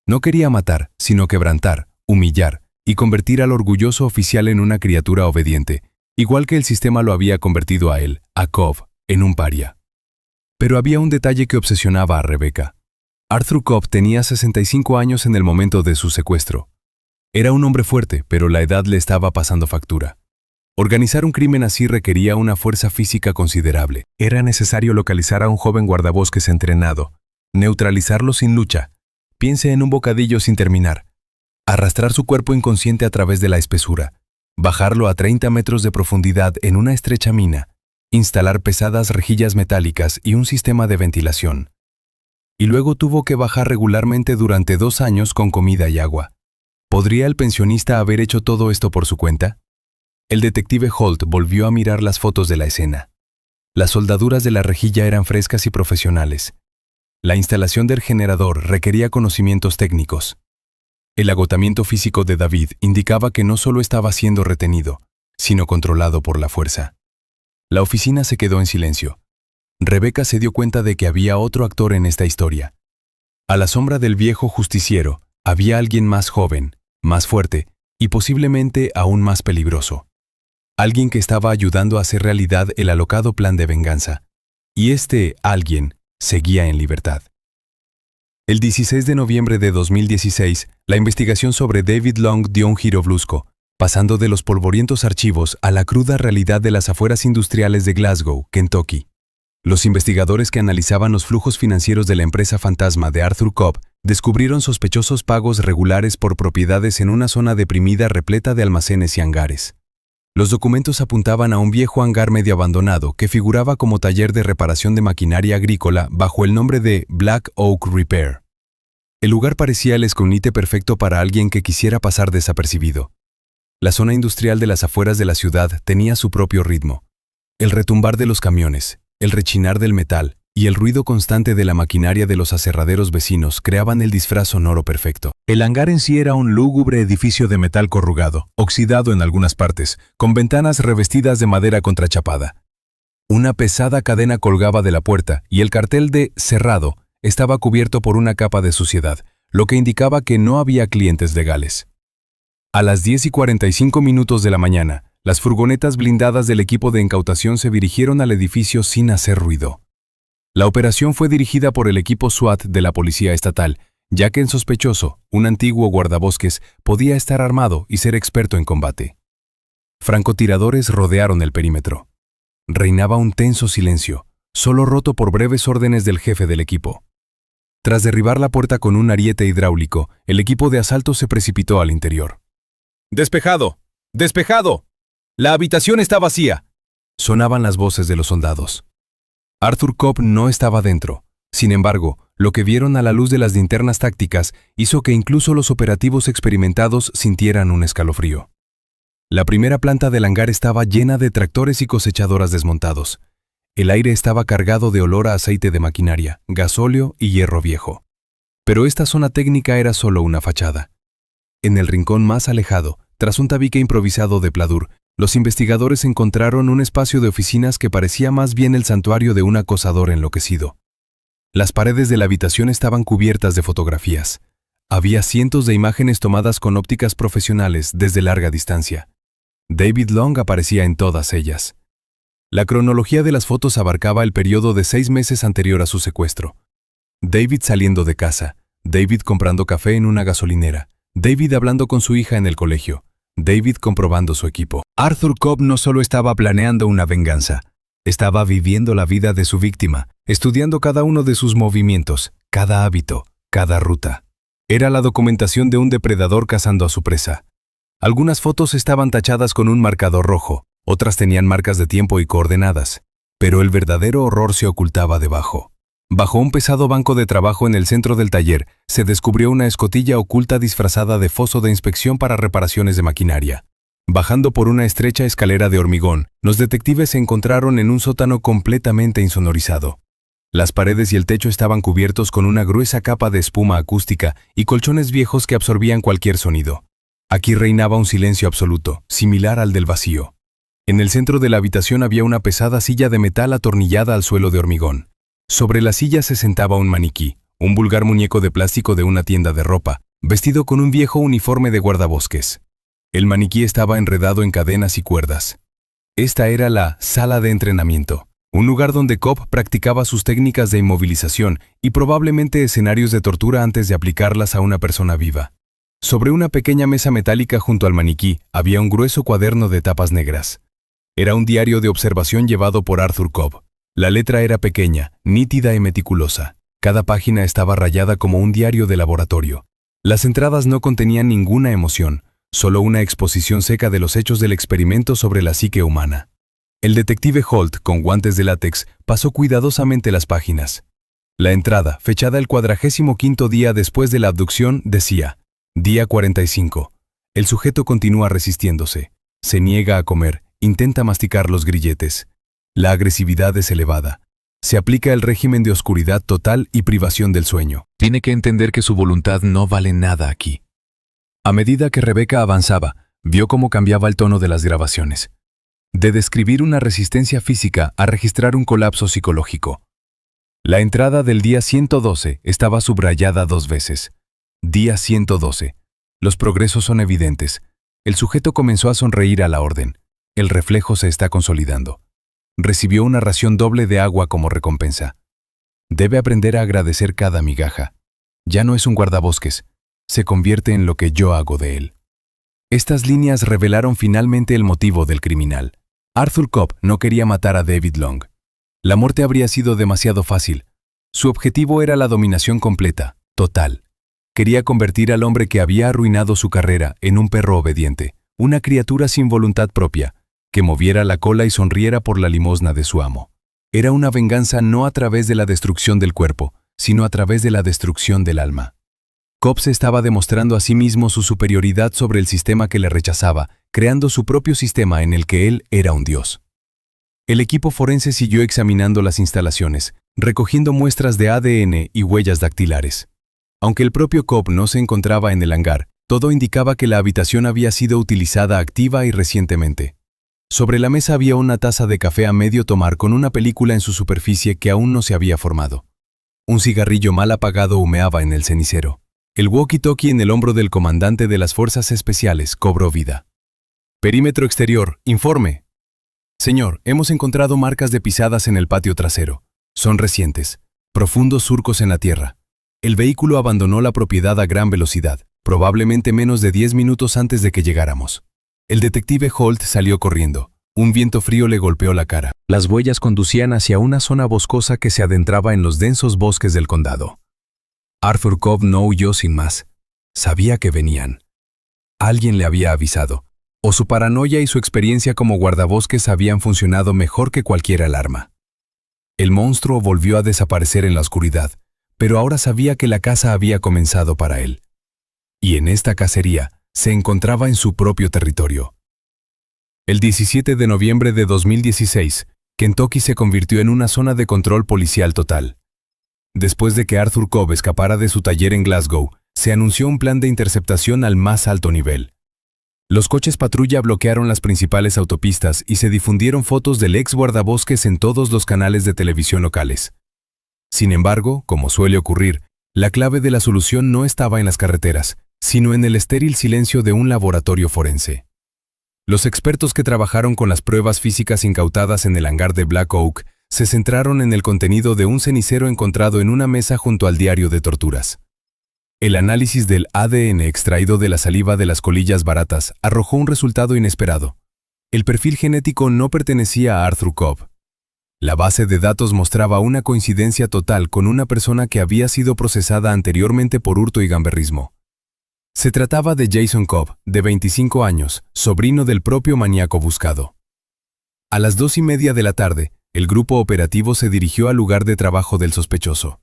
S3: No quería matar, sino quebrantar, humillar y convertir al orgulloso oficial en una criatura obediente, igual que el sistema lo había convertido a él, a Cobb, en un paria. Pero había un detalle que obsesionaba a Rebecca. Arthur Cobb tenía 65 años en el momento de su secuestro. Era un hombre fuerte, pero la edad le estaba pasando factura. Organizar un crimen así requería una fuerza física considerable. Era necesario localizar a un joven guardabosques entrenado, neutralizarlo sin lucha. Piense en un bocadillo sin terminar. Arrastrar su cuerpo inconsciente a través de la espesura. Bajarlo a 30 metros de profundidad en una estrecha mina. Instalar pesadas rejillas metálicas y un sistema de ventilación. Y luego tuvo que bajar regularmente durante 2 años con comida y agua. ¿Podría el pensionista haber hecho todo esto por su cuenta? El detective Holt volvió a mirar las fotos de la escena. Las soldaduras de la rejilla eran frescas y profesionales. La instalación del generador requería conocimientos técnicos. El agotamiento físico de David indicaba que no solo estaba siendo retenido, sino controlado por la fuerza. La oficina se quedó en silencio. Rebecca se dio cuenta de que había otro actor en esta historia. A la sombra del viejo justiciero, había alguien más joven, más fuerte y posiblemente aún más peligroso. Alguien que estaba ayudando a hacer realidad el alocado plan de venganza. Y este alguien seguía en libertad. El 16 de noviembre de 2016, la investigación sobre David Long dio un giro brusco, pasando de los polvorientos archivos a la cruda realidad de las afueras industriales de Glasgow, Kentucky. Los investigadores que analizaban los flujos financieros de la empresa fantasma de Arthur Cobb descubrieron sospechosos pagos regulares por propiedades en una zona deprimida repleta de almacenes y hangares. Los documentos apuntaban a un viejo hangar medio abandonado que figuraba como taller de reparación de maquinaria agrícola bajo el nombre de Black Oak Repair. El lugar parecía el escondite perfecto para alguien que quisiera pasar desapercibido. La zona industrial de las afueras de la ciudad tenía su propio ritmo. El retumbar de los camiones, el rechinar del metal y el ruido constante de la maquinaria de los aserraderos vecinos creaban el disfraz sonoro perfecto. El hangar en sí era un lúgubre edificio de metal corrugado, oxidado en algunas partes, con ventanas revestidas de madera contrachapada. Una pesada cadena colgaba de la puerta y el cartel de «cerrado» estaba cubierto por una capa de suciedad, lo que indicaba que no había clientes legales. A las 10:45 de la mañana, las furgonetas blindadas del equipo de incautación se dirigieron al edificio sin hacer ruido. La operación fue dirigida por el equipo SWAT de la Policía Estatal, ya que el sospechoso, un antiguo guardabosques, podía estar armado y ser experto en combate. Francotiradores rodearon el perímetro. Reinaba un tenso silencio, solo roto por breves órdenes del jefe del equipo. Tras derribar la puerta con un ariete hidráulico, el equipo de asalto se precipitó al interior. «¡Despejado! ¡Despejado! ¡La habitación está vacía!», sonaban las voces de los soldados. Arthur Cobb no estaba dentro. Sin embargo, lo que vieron a la luz de las linternas tácticas hizo que incluso los operativos experimentados sintieran un escalofrío. La primera planta del hangar estaba llena de tractores y cosechadoras desmontados. El aire estaba cargado de olor a aceite de maquinaria, gasóleo y hierro viejo. Pero esta zona técnica era solo una fachada. En el rincón más alejado, tras un tabique improvisado de pladur, los investigadores encontraron un espacio de oficinas que parecía más bien el santuario de un acosador enloquecido. Las paredes de la habitación estaban cubiertas de fotografías. Había cientos de imágenes tomadas con ópticas profesionales desde larga distancia. David Long aparecía en todas ellas. La cronología de las fotos abarcaba el periodo de 6 meses anterior a su secuestro. David saliendo de casa, David comprando café en una gasolinera, David hablando con su hija en el colegio, David comprobando su equipo. Arthur Cobb no solo estaba planeando una venganza, estaba viviendo la vida de su víctima, estudiando cada uno de sus movimientos, cada hábito, cada ruta. Era la documentación de un depredador cazando a su presa. Algunas fotos estaban tachadas con un marcador rojo, Otras tenían marcas de tiempo y coordenadas, pero el verdadero horror se ocultaba debajo. Bajo un pesado banco de trabajo en el centro del taller, se descubrió una escotilla oculta disfrazada de foso de inspección para reparaciones de maquinaria. Bajando por una estrecha escalera de hormigón, los detectives se encontraron en un sótano completamente insonorizado. Las paredes y el techo estaban cubiertos con una gruesa capa de espuma acústica y colchones viejos que absorbían cualquier sonido. Aquí reinaba un silencio absoluto, similar al del vacío. En el centro de la habitación había una pesada silla de metal atornillada al suelo de hormigón. Sobre la silla se sentaba un maniquí, un vulgar muñeco de plástico de una tienda de ropa, vestido con un viejo uniforme de guardabosques. El maniquí estaba enredado en cadenas y cuerdas. Esta era la sala de entrenamiento, un lugar donde Cobb practicaba sus técnicas de inmovilización y probablemente escenarios de tortura antes de aplicarlas a una persona viva. Sobre una pequeña mesa metálica junto al maniquí había un grueso cuaderno de tapas negras. Era un diario de observación llevado por Arthur Cobb. La letra era pequeña, nítida y meticulosa. Cada página estaba rayada como un diario de laboratorio. Las entradas no contenían ninguna emoción, solo una exposición seca de los hechos del experimento sobre la psique humana. El detective Holt, con guantes de látex, pasó cuidadosamente las páginas. La entrada, fechada el 45º día después de la abducción, decía: Día 45. El sujeto continúa resistiéndose. Se niega a comer, intenta masticar los grilletes. La agresividad es elevada. Se aplica el régimen de oscuridad total y privación del sueño.
S2: Tiene que entender que su voluntad no vale nada aquí. A medida que Rebecca avanzaba, vio cómo cambiaba el tono de las grabaciones. De describir una resistencia física a registrar un colapso psicológico. La entrada del día 112 estaba subrayada 2 veces. Día 112. Los progresos son evidentes. El sujeto comenzó a sonreír a la orden. El reflejo se está consolidando. Recibió una ración doble de agua como recompensa. Debe aprender a agradecer cada migaja. Ya no es un guardabosques. Se convierte en lo que yo hago de él. Estas líneas revelaron finalmente el motivo del criminal. Arthur Cobb no quería matar a David Long. La muerte habría sido demasiado fácil. Su objetivo era la dominación completa, total. Quería convertir al hombre que había arruinado su carrera en un perro obediente, una criatura sin voluntad propia, que moviera la cola y sonriera por la limosna de su amo. Era una venganza no a través de la destrucción del cuerpo, sino a través de la destrucción del alma. Cobb se estaba demostrando a sí mismo su superioridad sobre el sistema que le rechazaba, creando su propio sistema en el que él era un dios. El equipo forense siguió examinando las instalaciones, recogiendo muestras de ADN y huellas dactilares. Aunque el propio Cobb no se encontraba en el hangar, todo indicaba que la habitación había sido utilizada activa y recientemente. Sobre la mesa había una taza de café a medio tomar con una película en su superficie que aún no se había formado. Un cigarrillo mal apagado humeaba en el cenicero. El walkie-talkie en el hombro del comandante de las Fuerzas Especiales cobró vida. Perímetro exterior, informe. Señor, hemos encontrado marcas de pisadas en el patio trasero. Son recientes, profundos surcos en la tierra. El vehículo abandonó la propiedad a gran velocidad, probablemente menos de 10 minutos antes de que llegáramos. El detective Holt salió corriendo. Un viento frío le golpeó la cara. Las huellas conducían hacia una zona boscosa que se adentraba en los densos bosques del condado. Arthur Cobb no huyó sin más. Sabía que venían. Alguien le había avisado. O su paranoia y su experiencia como guardabosques habían funcionado mejor que cualquier alarma. El monstruo volvió a desaparecer en la oscuridad, pero ahora sabía que la caza había comenzado para él. Y en esta cacería se encontraba en su propio territorio. El 17 de noviembre de 2016, Kentucky se convirtió en una zona de control policial total. Después de que Arthur Cobb escapara de su taller en Glasgow, se anunció un plan de interceptación al más alto nivel. Los coches patrulla bloquearon las principales autopistas y se difundieron fotos del ex guardabosques en todos los canales de televisión locales. Sin embargo, como suele ocurrir, la clave de la solución no estaba en las carreteras, sino en el estéril silencio de un laboratorio forense. Los expertos que trabajaron con las pruebas físicas incautadas en el hangar de Black Oak se centraron en el contenido de un cenicero encontrado en una mesa junto al diario de torturas. El análisis del ADN extraído de la saliva de las colillas baratas arrojó un resultado inesperado. El perfil genético no pertenecía a Arthur Cobb. La base de datos mostraba una coincidencia total con una persona que había sido procesada anteriormente por hurto y gamberrismo. Se trataba de Jason Cobb, de 25 años, sobrino del propio maníaco buscado.
S3: A las 2:30 de la tarde, el grupo operativo se dirigió al lugar de trabajo del sospechoso.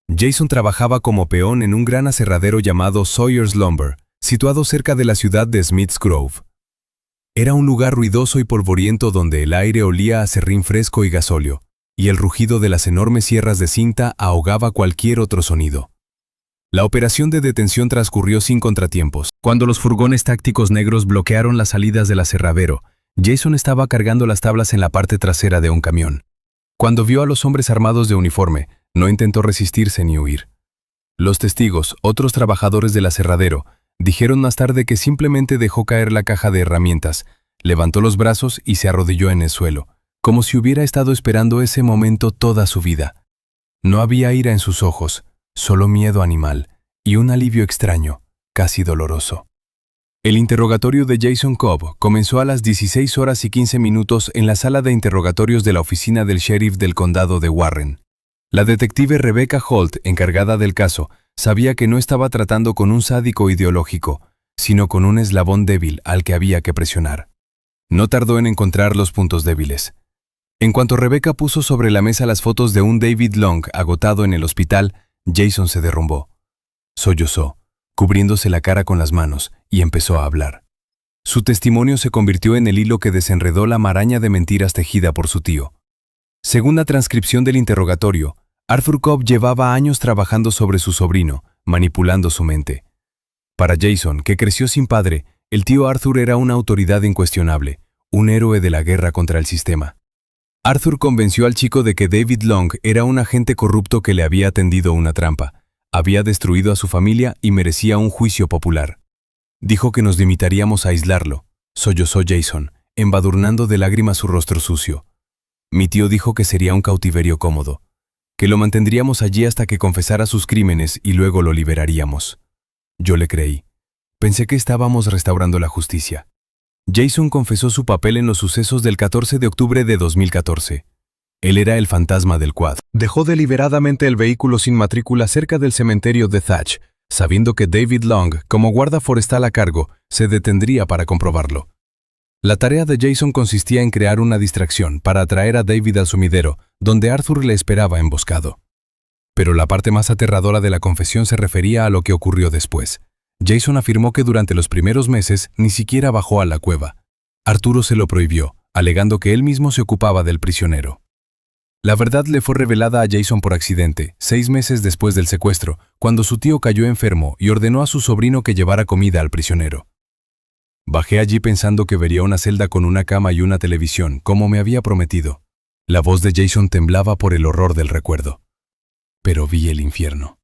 S3: Jason trabajaba como peón en un gran aserradero llamado Sawyer's Lumber, situado cerca de la ciudad de Smith's Grove. Era un lugar ruidoso y polvoriento donde el aire olía a serrín fresco y gasóleo, y el rugido de las enormes sierras de cinta ahogaba cualquier otro sonido. La operación de detención transcurrió sin contratiempos. Cuando los furgones tácticos negros bloquearon las salidas del aserradero, Jason estaba cargando las tablas en la parte trasera de un camión. Cuando vio a los hombres armados de uniforme, no intentó resistirse ni huir. Los testigos, otros trabajadores del aserradero, dijeron más tarde que simplemente dejó caer la caja de herramientas, levantó los brazos y se arrodilló en el suelo, como si hubiera estado esperando ese momento toda su vida. No había ira en sus ojos, solo miedo animal y un alivio extraño, casi doloroso. El interrogatorio de Jason Cobb comenzó a las 16:15 en la sala de interrogatorios de la oficina del sheriff del condado de Warren. La detective Rebecca Holt, encargada del caso, sabía que no estaba tratando con un sádico ideológico, sino con un eslabón débil al que había que presionar. No tardó en encontrar los puntos débiles. En cuanto Rebecca puso sobre la mesa las fotos de un David Long agotado en el hospital, Jason se derrumbó. Sollozó, cubriéndose la cara con las manos, y empezó a hablar. Su testimonio se convirtió en el hilo que desenredó la maraña de mentiras tejida por su tío. Según la transcripción del interrogatorio, Arthur Cobb llevaba años trabajando sobre su sobrino, manipulando su mente. Para Jason, que creció sin padre, el tío Arthur era una autoridad incuestionable, un héroe de la guerra contra el sistema. Arthur convenció al chico de que David Long era un agente corrupto que le había tendido una trampa, había destruido a su familia y merecía un juicio popular. Dijo que nos limitaríamos a aislarlo, sollozó Jason, embadurnando de lágrimas su rostro sucio. Mi tío dijo que sería un cautiverio cómodo, que lo mantendríamos allí hasta que confesara sus crímenes y luego lo liberaríamos. Yo le creí. Pensé que estábamos restaurando la justicia. Jason confesó su papel en los sucesos del 14 de octubre de 2014. Él era el fantasma del quad. Dejó deliberadamente el vehículo sin matrícula cerca del cementerio de Thatch, sabiendo que David Long, como guarda forestal a cargo, se detendría para comprobarlo. La tarea de Jason consistía en crear una distracción para atraer a David al sumidero, donde Arthur le esperaba emboscado. Pero la parte más aterradora de la confesión se refería a lo que ocurrió después. Jason afirmó que durante los primeros meses ni siquiera bajó a la cueva. Arturo se lo prohibió, alegando que él mismo se ocupaba del prisionero. La verdad le fue revelada a Jason por accidente, 6 meses después del secuestro, cuando su tío cayó enfermo y ordenó a su sobrino que llevara comida al prisionero. Bajé allí pensando que vería una celda con una cama y una televisión, como me había prometido. La voz de Jason temblaba por el horror del recuerdo. Pero vi el infierno.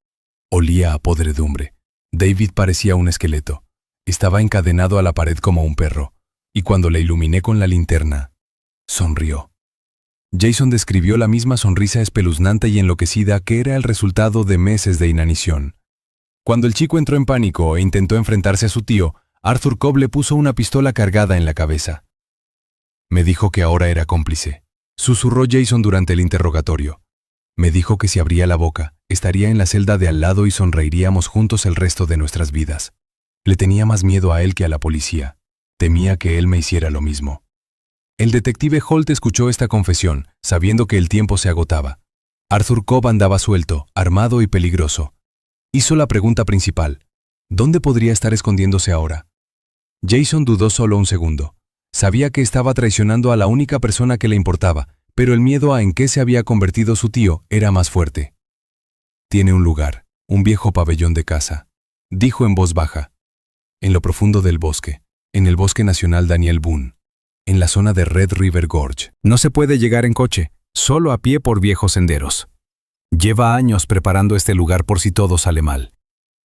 S3: Olía a podredumbre. David parecía un esqueleto. Estaba encadenado a la pared como un perro, y cuando le iluminé con la linterna, sonrió. Jason describió la misma sonrisa espeluznante y enloquecida que era el resultado de meses de inanición. Cuando el chico entró en pánico e intentó enfrentarse a su tío, Arthur Cobb le puso una pistola cargada en la cabeza. Me dijo que ahora era cómplice, susurró Jason durante el interrogatorio. Me dijo que si abría la boca, estaría en la celda de al lado y sonreiríamos juntos el resto de nuestras vidas. Le tenía más miedo a él que a la policía. Temía que él me hiciera lo mismo. El detective Holt escuchó esta confesión, sabiendo que el tiempo se agotaba. Arthur Cobb andaba suelto, armado y peligroso. Hizo la pregunta principal. ¿Dónde podría estar escondiéndose ahora? Jason dudó solo un segundo. Sabía que estaba traicionando a la única persona que le importaba, pero el miedo a en qué se había convertido su tío era más fuerte. Tiene un lugar, un viejo pabellón de caza, dijo en voz baja. En lo profundo del bosque, en el Bosque Nacional Daniel Boone, en la zona de Red River Gorge. No se puede llegar en coche, solo a pie por viejos senderos. Lleva años preparando este lugar por si todo sale mal.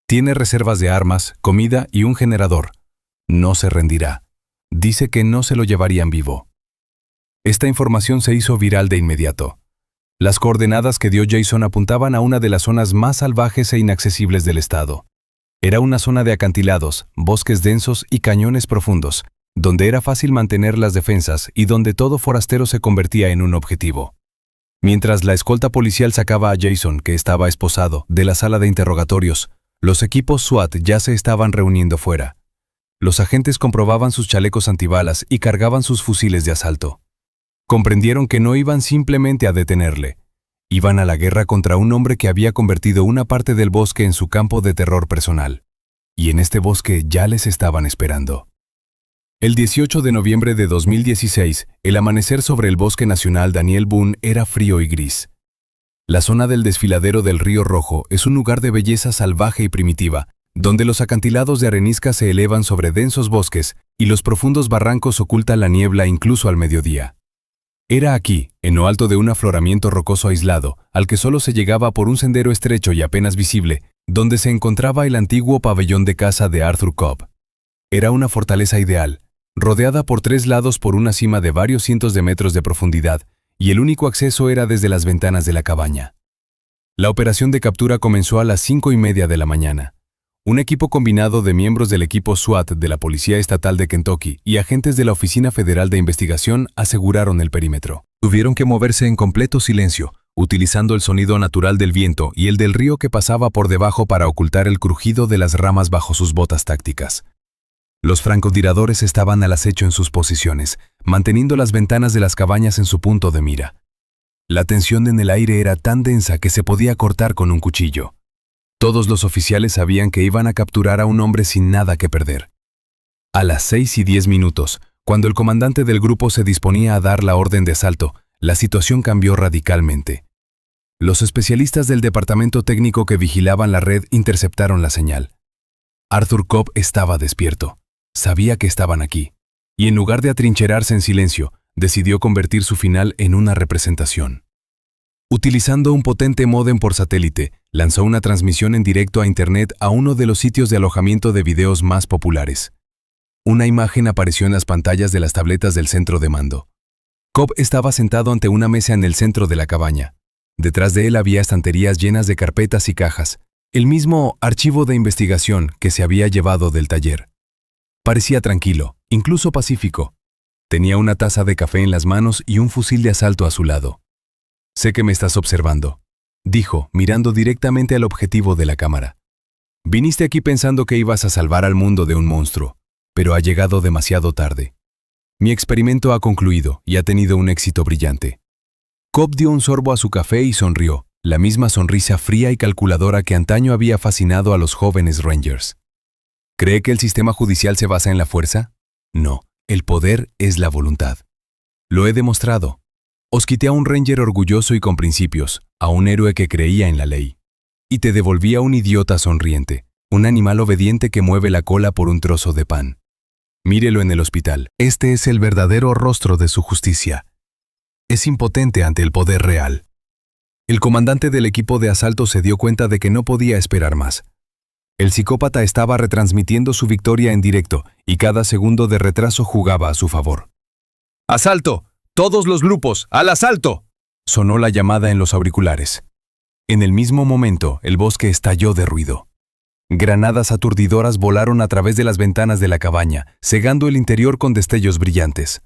S3: Tiene reservas de armas, comida y un generador. No se rendirá. Dice que no se lo llevarían vivo. Esta información se hizo viral de inmediato. Las coordenadas que dio Jason apuntaban a una de las zonas más salvajes e inaccesibles del estado. Era una zona de acantilados, bosques densos y cañones profundos, donde era fácil mantener las defensas y donde todo forastero se convertía en un objetivo. Mientras la escolta policial sacaba a Jason, que estaba esposado, de la sala de interrogatorios, los equipos SWAT ya se estaban reuniendo fuera. Los agentes comprobaban sus chalecos antibalas y cargaban sus fusiles de asalto. Comprendieron que no iban simplemente a detenerle. Iban a la guerra contra un hombre que había convertido una parte del bosque en su campo de terror personal. Y en este bosque ya les estaban esperando. El 18 de noviembre de 2016, el amanecer sobre el Bosque Nacional Daniel Boone era frío y gris. La zona del desfiladero del Río Rojo es un lugar de belleza salvaje y primitiva, donde los acantilados de arenisca se elevan sobre densos bosques y los profundos barrancos ocultan la niebla incluso al mediodía. Era aquí, en lo alto de un afloramiento rocoso aislado, al que solo se llegaba por un sendero estrecho y apenas visible, donde se encontraba el antiguo pabellón de caza de Arthur Cobb. Era una fortaleza ideal, rodeada por 3 lados por una cima de varios cientos de metros de profundidad, y el único acceso era desde las ventanas de la cabaña. La operación de captura comenzó a las 5:30 de la mañana. Un equipo combinado de miembros del equipo SWAT de la Policía Estatal de Kentucky y agentes de la Oficina Federal de Investigación aseguraron el perímetro. Tuvieron que moverse en completo silencio, utilizando el sonido natural del viento y el del río que pasaba por debajo para ocultar el crujido de las ramas bajo sus botas tácticas. Los francotiradores estaban al acecho en sus posiciones, manteniendo las ventanas de las cabañas en su punto de mira. La tensión en el aire era tan densa que se podía cortar con un cuchillo. Todos los oficiales sabían que iban a capturar a un hombre sin nada que perder. A las 6:10, cuando el comandante del grupo se disponía a dar la orden de asalto, la situación cambió radicalmente. Los especialistas del departamento técnico que vigilaban la red interceptaron la señal. Arthur Cobb estaba despierto. Sabía que estaban aquí, y en lugar de atrincherarse en silencio, decidió convertir su final en una representación. Utilizando un potente módem por satélite, lanzó una transmisión en directo a Internet a uno de los sitios de alojamiento de videos más populares. Una imagen apareció en las pantallas de las tabletas del centro de mando. Cobb estaba sentado ante una mesa en el centro de la cabaña. Detrás de él había estanterías llenas de carpetas y cajas, el mismo archivo de investigación que se había llevado del taller. Parecía tranquilo, incluso pacífico. Tenía una taza de café en las manos y un fusil de asalto a su lado. «Sé que me estás observando», dijo, mirando directamente al objetivo de la cámara. «Viniste aquí pensando que ibas a salvar al mundo de un monstruo, pero ha llegado demasiado tarde. Mi experimento ha concluido y ha tenido un éxito brillante». Cobb dio un sorbo a su café y sonrió, la misma sonrisa fría y calculadora que antaño había fascinado a los jóvenes Rangers. ¿Cree que el sistema judicial se basa en la fuerza? No, el poder es la voluntad. Lo he demostrado. Os quité a un Ranger orgulloso y con principios, a un héroe que creía en la ley. Y te devolví a un idiota sonriente, un animal obediente que mueve la cola por un trozo de pan. Mírelo en el hospital. Este es el verdadero rostro de su justicia. Es impotente ante el poder real. El comandante del equipo de asalto se dio cuenta de que no podía esperar más. El psicópata estaba retransmitiendo su victoria en directo y cada segundo de retraso jugaba a su favor. ¡Asalto! ¡Todos los grupos! ¡Al asalto!, sonó la llamada en los auriculares. En el mismo momento, el bosque estalló de ruido. Granadas aturdidoras volaron a través de las ventanas de la cabaña, cegando el interior con destellos brillantes.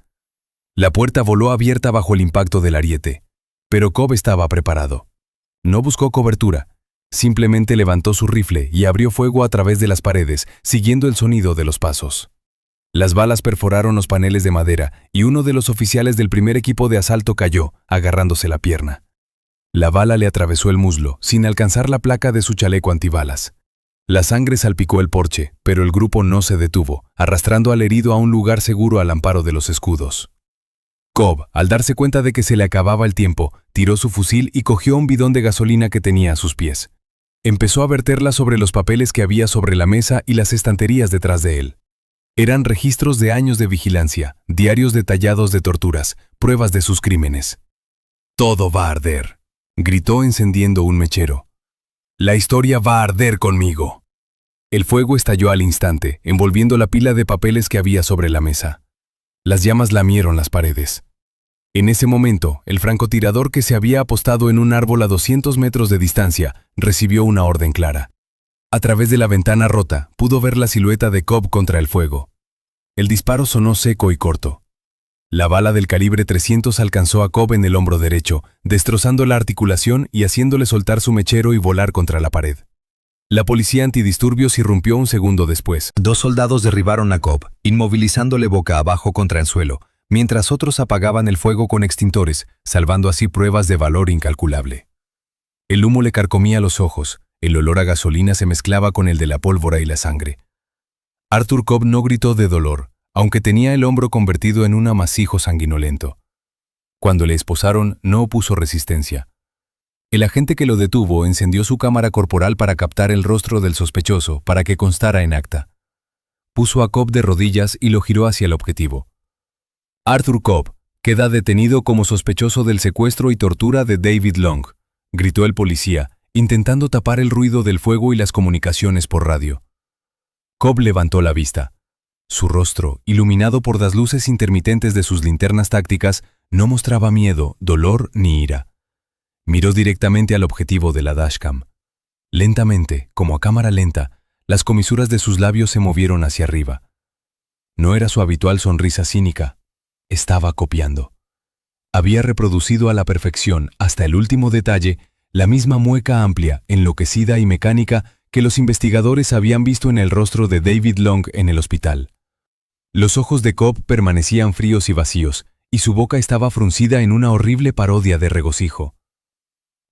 S3: La puerta voló abierta bajo el impacto del ariete, pero Cobb estaba preparado. No buscó cobertura. Simplemente levantó su rifle y abrió fuego a través de las paredes, siguiendo el sonido de los pasos. Las balas perforaron los paneles de madera y uno de los oficiales del primer equipo de asalto cayó, agarrándose la pierna. La bala le atravesó el muslo, sin alcanzar la placa de su chaleco antibalas. La sangre salpicó el porche, pero el grupo no se detuvo, arrastrando al herido a un lugar seguro al amparo de los escudos. Cobb, al darse cuenta de que se le acababa el tiempo, tiró su fusil y cogió un bidón de gasolina que tenía a sus pies. Empezó a verterla sobre los papeles que había sobre la mesa y las estanterías detrás de él. Eran registros de años de vigilancia, diarios detallados de torturas, pruebas de sus crímenes. «Todo va a arder», gritó encendiendo un mechero. «La historia va a arder conmigo». El fuego estalló al instante, envolviendo la pila de papeles que había sobre la mesa. Las llamas lamieron las paredes. En ese momento, el francotirador que se había apostado en un árbol a 200 metros de distancia recibió una orden clara. A través de la ventana rota, pudo ver la silueta de Cobb contra el fuego. El disparo sonó seco y corto. La bala del calibre 300 alcanzó a Cobb en el hombro derecho, destrozando la articulación y haciéndole soltar su mechero y volar contra la pared. La policía antidisturbios irrumpió un segundo después.
S4: 2 soldados derribaron a Cobb, inmovilizándole boca abajo contra el suelo,
S3: mientras otros apagaban el fuego con extintores, salvando así pruebas de valor incalculable. El humo le carcomía los ojos, el olor a gasolina se mezclaba con el de la pólvora y la sangre. Arthur Cobb no gritó de dolor, aunque tenía el hombro convertido en un amasijo sanguinolento. Cuando le esposaron, no opuso resistencia. El agente que lo detuvo encendió su cámara corporal para captar el rostro del sospechoso para que constara en acta. Puso a Cobb de rodillas y lo giró hacia el objetivo. Arthur Cobb queda detenido como sospechoso del secuestro y tortura de David Long, gritó el policía, intentando tapar el ruido del fuego y las comunicaciones por radio. Cobb levantó la vista. Su rostro, iluminado por las luces intermitentes de sus linternas tácticas, no mostraba miedo, dolor ni ira. Miró directamente al objetivo de la dashcam. Lentamente, como a cámara lenta, las comisuras de sus labios se movieron hacia arriba. No era su habitual sonrisa cínica. Estaba copiando. Había reproducido a la perfección, hasta el último detalle, la misma mueca amplia, enloquecida y mecánica que los investigadores habían visto en el rostro de David Long en el hospital. Los ojos de Cobb permanecían fríos y vacíos, y su boca estaba fruncida en una horrible parodia de regocijo.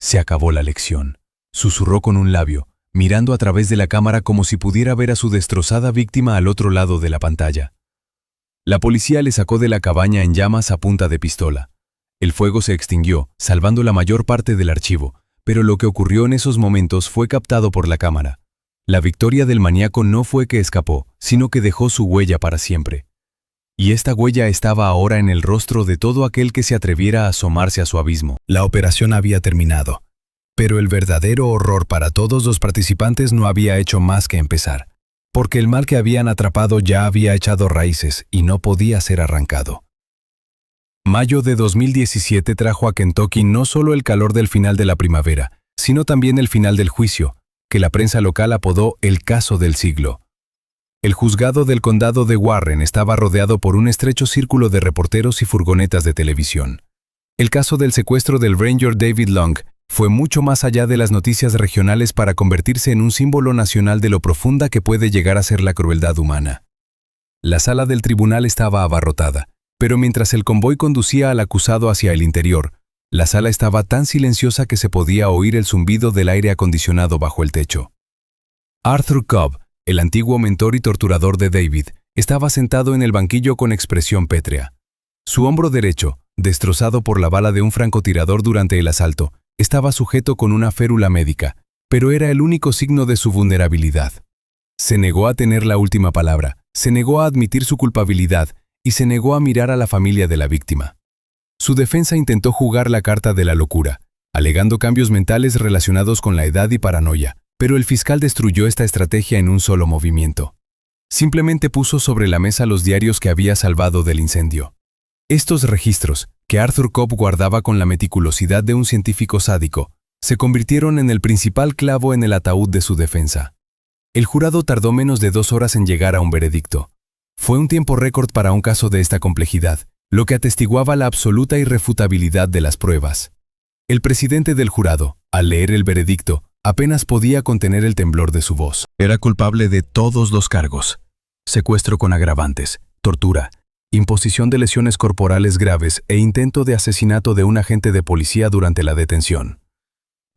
S3: Se acabó la lección, susurró con un labio, mirando a través de la cámara como si pudiera ver a su destrozada víctima al otro lado de la pantalla. La policía le sacó de la cabaña en llamas a punta de pistola. El fuego se extinguió, salvando la mayor parte del archivo, pero lo que ocurrió en esos momentos fue captado por la cámara. La victoria del maníaco no fue que escapó, sino que dejó su huella para siempre. Y esta huella estaba ahora en el rostro de todo aquel que se atreviera a asomarse a su abismo. La operación había terminado, pero el verdadero horror para todos los participantes no había hecho más que empezar, porque el mal que habían atrapado ya había echado raíces y no podía ser arrancado. Mayo de 2017 trajo a Kentucky no solo el calor del final de la primavera, sino también el final del juicio, que la prensa local apodó el caso del siglo. El juzgado del condado de Warren estaba rodeado por un estrecho círculo de reporteros y furgonetas de televisión. El caso del secuestro del Ranger David Long fue mucho más allá de las noticias regionales para convertirse en un símbolo nacional de lo profunda que puede llegar a ser la crueldad humana. La sala del tribunal estaba abarrotada, pero mientras el convoy conducía al acusado hacia el interior, la sala estaba tan silenciosa que se podía oír el zumbido del aire acondicionado bajo el techo. Arthur Cobb, el antiguo mentor y torturador de David, estaba sentado en el banquillo con expresión pétrea. Su hombro derecho, destrozado por la bala de un francotirador durante el asalto, estaba sujeto con una férula médica, pero era el único signo de su vulnerabilidad. Se negó a tener la última palabra, se negó a admitir su culpabilidad y se negó a mirar a la familia de la víctima. Su defensa intentó jugar la carta de la locura, alegando cambios mentales relacionados con la edad y paranoia, pero el fiscal destruyó esta estrategia en un solo movimiento. Simplemente puso sobre la mesa los diarios que había salvado del incendio. Estos registros, que Arthur Cobb guardaba con la meticulosidad de un científico sádico, se convirtieron en el principal clavo en el ataúd de su defensa. El jurado tardó menos de 2 horas en llegar a un veredicto. Fue un tiempo récord para un caso de esta complejidad, lo que atestiguaba la absoluta irrefutabilidad de las pruebas. El presidente del jurado, al leer el veredicto, apenas podía contener el temblor de su voz. Era culpable de todos los cargos: secuestro con agravantes, tortura, imposición de lesiones corporales graves e intento de asesinato de un agente de policía durante la detención.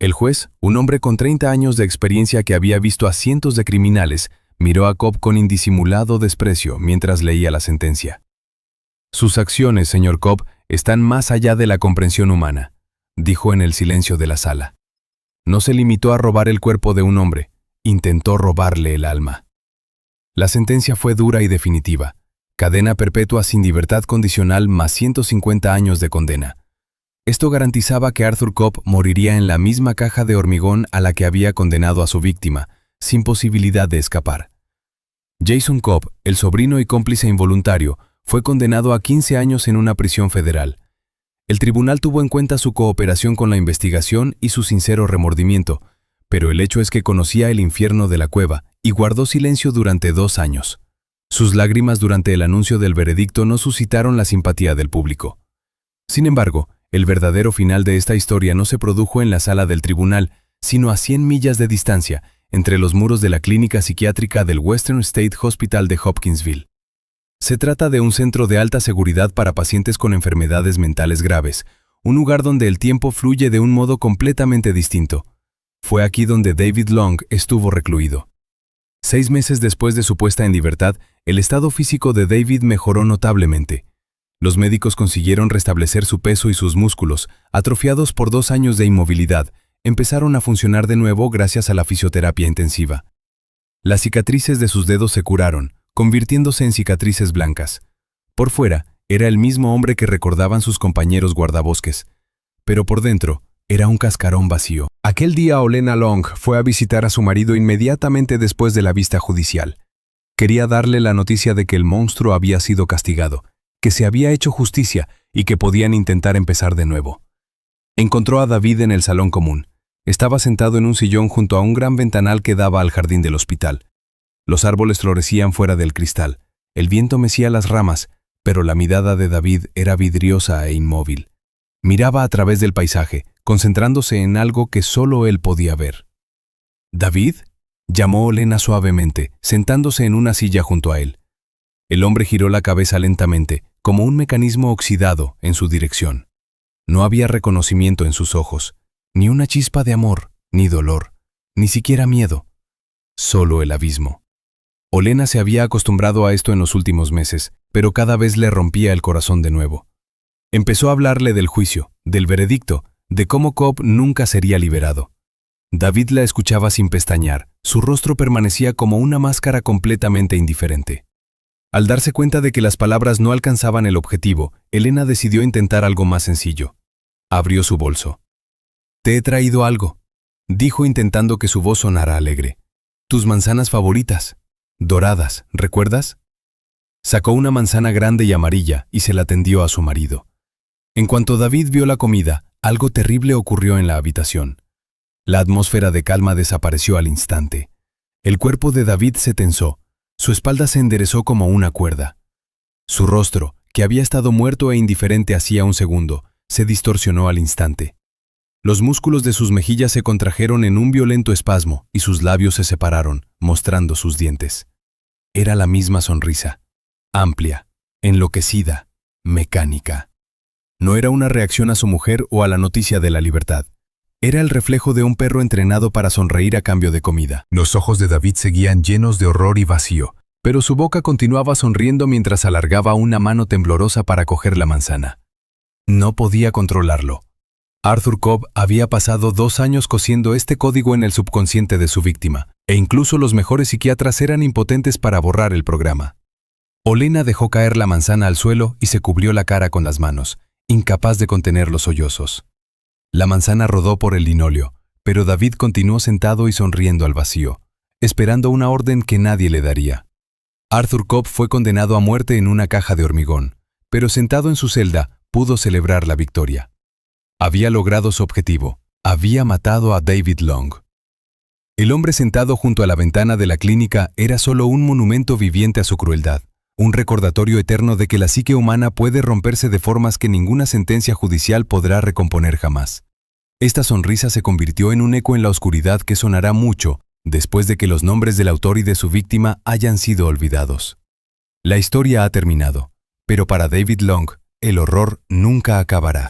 S3: El juez, un hombre con 30 años de experiencia que había visto a cientos de criminales, miró a Cobb con indisimulado desprecio mientras leía la sentencia. Sus acciones, señor Cobb, están más allá de la comprensión humana, dijo en el silencio de la sala. No se limitó a robar el cuerpo de un hombre, intentó robarle el alma. La sentencia fue dura y definitiva: cadena perpetua sin libertad condicional más 150 años de condena. Esto garantizaba que Arthur Cobb moriría en la misma caja de hormigón a la que había condenado a su víctima, sin posibilidad de escapar. Jason Cobb, el sobrino y cómplice involuntario, fue condenado a 15 años en una prisión federal. El tribunal tuvo en cuenta su cooperación con la investigación y su sincero remordimiento, pero el hecho es que conocía el infierno de la cueva y guardó silencio durante 2 años. Sus lágrimas durante el anuncio del veredicto no suscitaron la simpatía del público. Sin embargo, el verdadero final de esta historia no se produjo en la sala del tribunal, sino a 100 millas de distancia, entre los muros de la clínica psiquiátrica del Western State Hospital de Hopkinsville. Se trata de un centro de alta seguridad para pacientes con enfermedades mentales graves, un lugar donde el tiempo fluye de un modo completamente distinto. Fue aquí donde David Long estuvo recluido. 6 meses después de su puesta en libertad, el estado físico de David mejoró notablemente. Los médicos consiguieron restablecer su peso y sus músculos, atrofiados por 2 años de inmovilidad, empezaron a funcionar de nuevo gracias a la fisioterapia intensiva. Las cicatrices de sus dedos se curaron, convirtiéndose en cicatrices blancas. Por fuera, era el mismo hombre que recordaban sus compañeros guardabosques, pero por dentro era un cascarón vacío.
S2: Aquel día Olena Long fue a visitar a su marido inmediatamente después de la vista judicial. Quería darle la noticia de que el monstruo había sido castigado, que se había hecho justicia y que podían intentar empezar de nuevo. Encontró a David en el salón común. Estaba sentado en un sillón junto a un gran ventanal que daba al jardín del hospital. Los árboles florecían fuera del cristal. El viento mecía las ramas, pero la mirada de David era vidriosa e inmóvil. Miraba a través del paisaje, concentrándose en algo que solo él podía ver. «¿David?», llamó Olena suavemente, sentándose en una silla junto a él. El hombre giró la cabeza lentamente, como un mecanismo oxidado, en su dirección. No había reconocimiento en sus ojos, ni una chispa de amor, ni dolor, ni siquiera miedo. Solo el abismo. Olena se había acostumbrado a esto en los últimos meses, pero cada vez le rompía el corazón de nuevo. Empezó a hablarle del juicio, del veredicto, de cómo Cobb nunca sería liberado. David la escuchaba sin pestañear, su rostro permanecía como una máscara completamente indiferente. Al darse cuenta de que las palabras no alcanzaban el objetivo, Elena decidió intentar algo más sencillo. Abrió su bolso. «Te he traído algo», dijo intentando que su voz sonara alegre. «Tus manzanas favoritas, doradas, ¿recuerdas?». Sacó una manzana grande y amarilla y se la tendió a su marido. En cuanto David vio la comida, algo terrible ocurrió en la habitación. La atmósfera de calma desapareció al instante. El cuerpo de David se tensó. Su espalda se enderezó como una cuerda. Su rostro, que había estado muerto e indiferente hacía un segundo, se distorsionó al instante. Los músculos de sus mejillas se contrajeron en un violento espasmo y sus labios se separaron, mostrando sus dientes. Era la misma sonrisa, amplia, enloquecida, mecánica. No era una reacción a su mujer o a la noticia de la libertad. Era el reflejo de un perro entrenado para sonreír a cambio de comida. Los ojos de David seguían llenos de horror y vacío, pero su boca continuaba sonriendo mientras alargaba una mano temblorosa para coger la manzana. No podía controlarlo. Arthur Cobb había pasado 2 años cosiendo este código en el subconsciente de su víctima, e incluso los mejores psiquiatras eran impotentes para borrar el programa. Olena dejó caer la manzana al suelo y se cubrió la cara con las manos, incapaz de contener los sollozos. La manzana rodó por el linóleo, pero David continuó sentado y sonriendo al vacío, esperando una orden que nadie le daría. Arthur Cobb fue condenado a muerte en una caja de hormigón, pero sentado en su celda pudo celebrar la victoria. Había logrado su objetivo, había matado a David Long. El hombre sentado junto a la ventana de la clínica era solo un monumento viviente a su crueldad, un recordatorio eterno de que la psique humana puede romperse de formas que ninguna sentencia judicial podrá recomponer jamás. Esta sonrisa se convirtió en un eco en la oscuridad que sonará mucho después de que los nombres del autor y de su víctima hayan sido olvidados. La historia ha terminado, pero para David Long, el horror nunca acabará.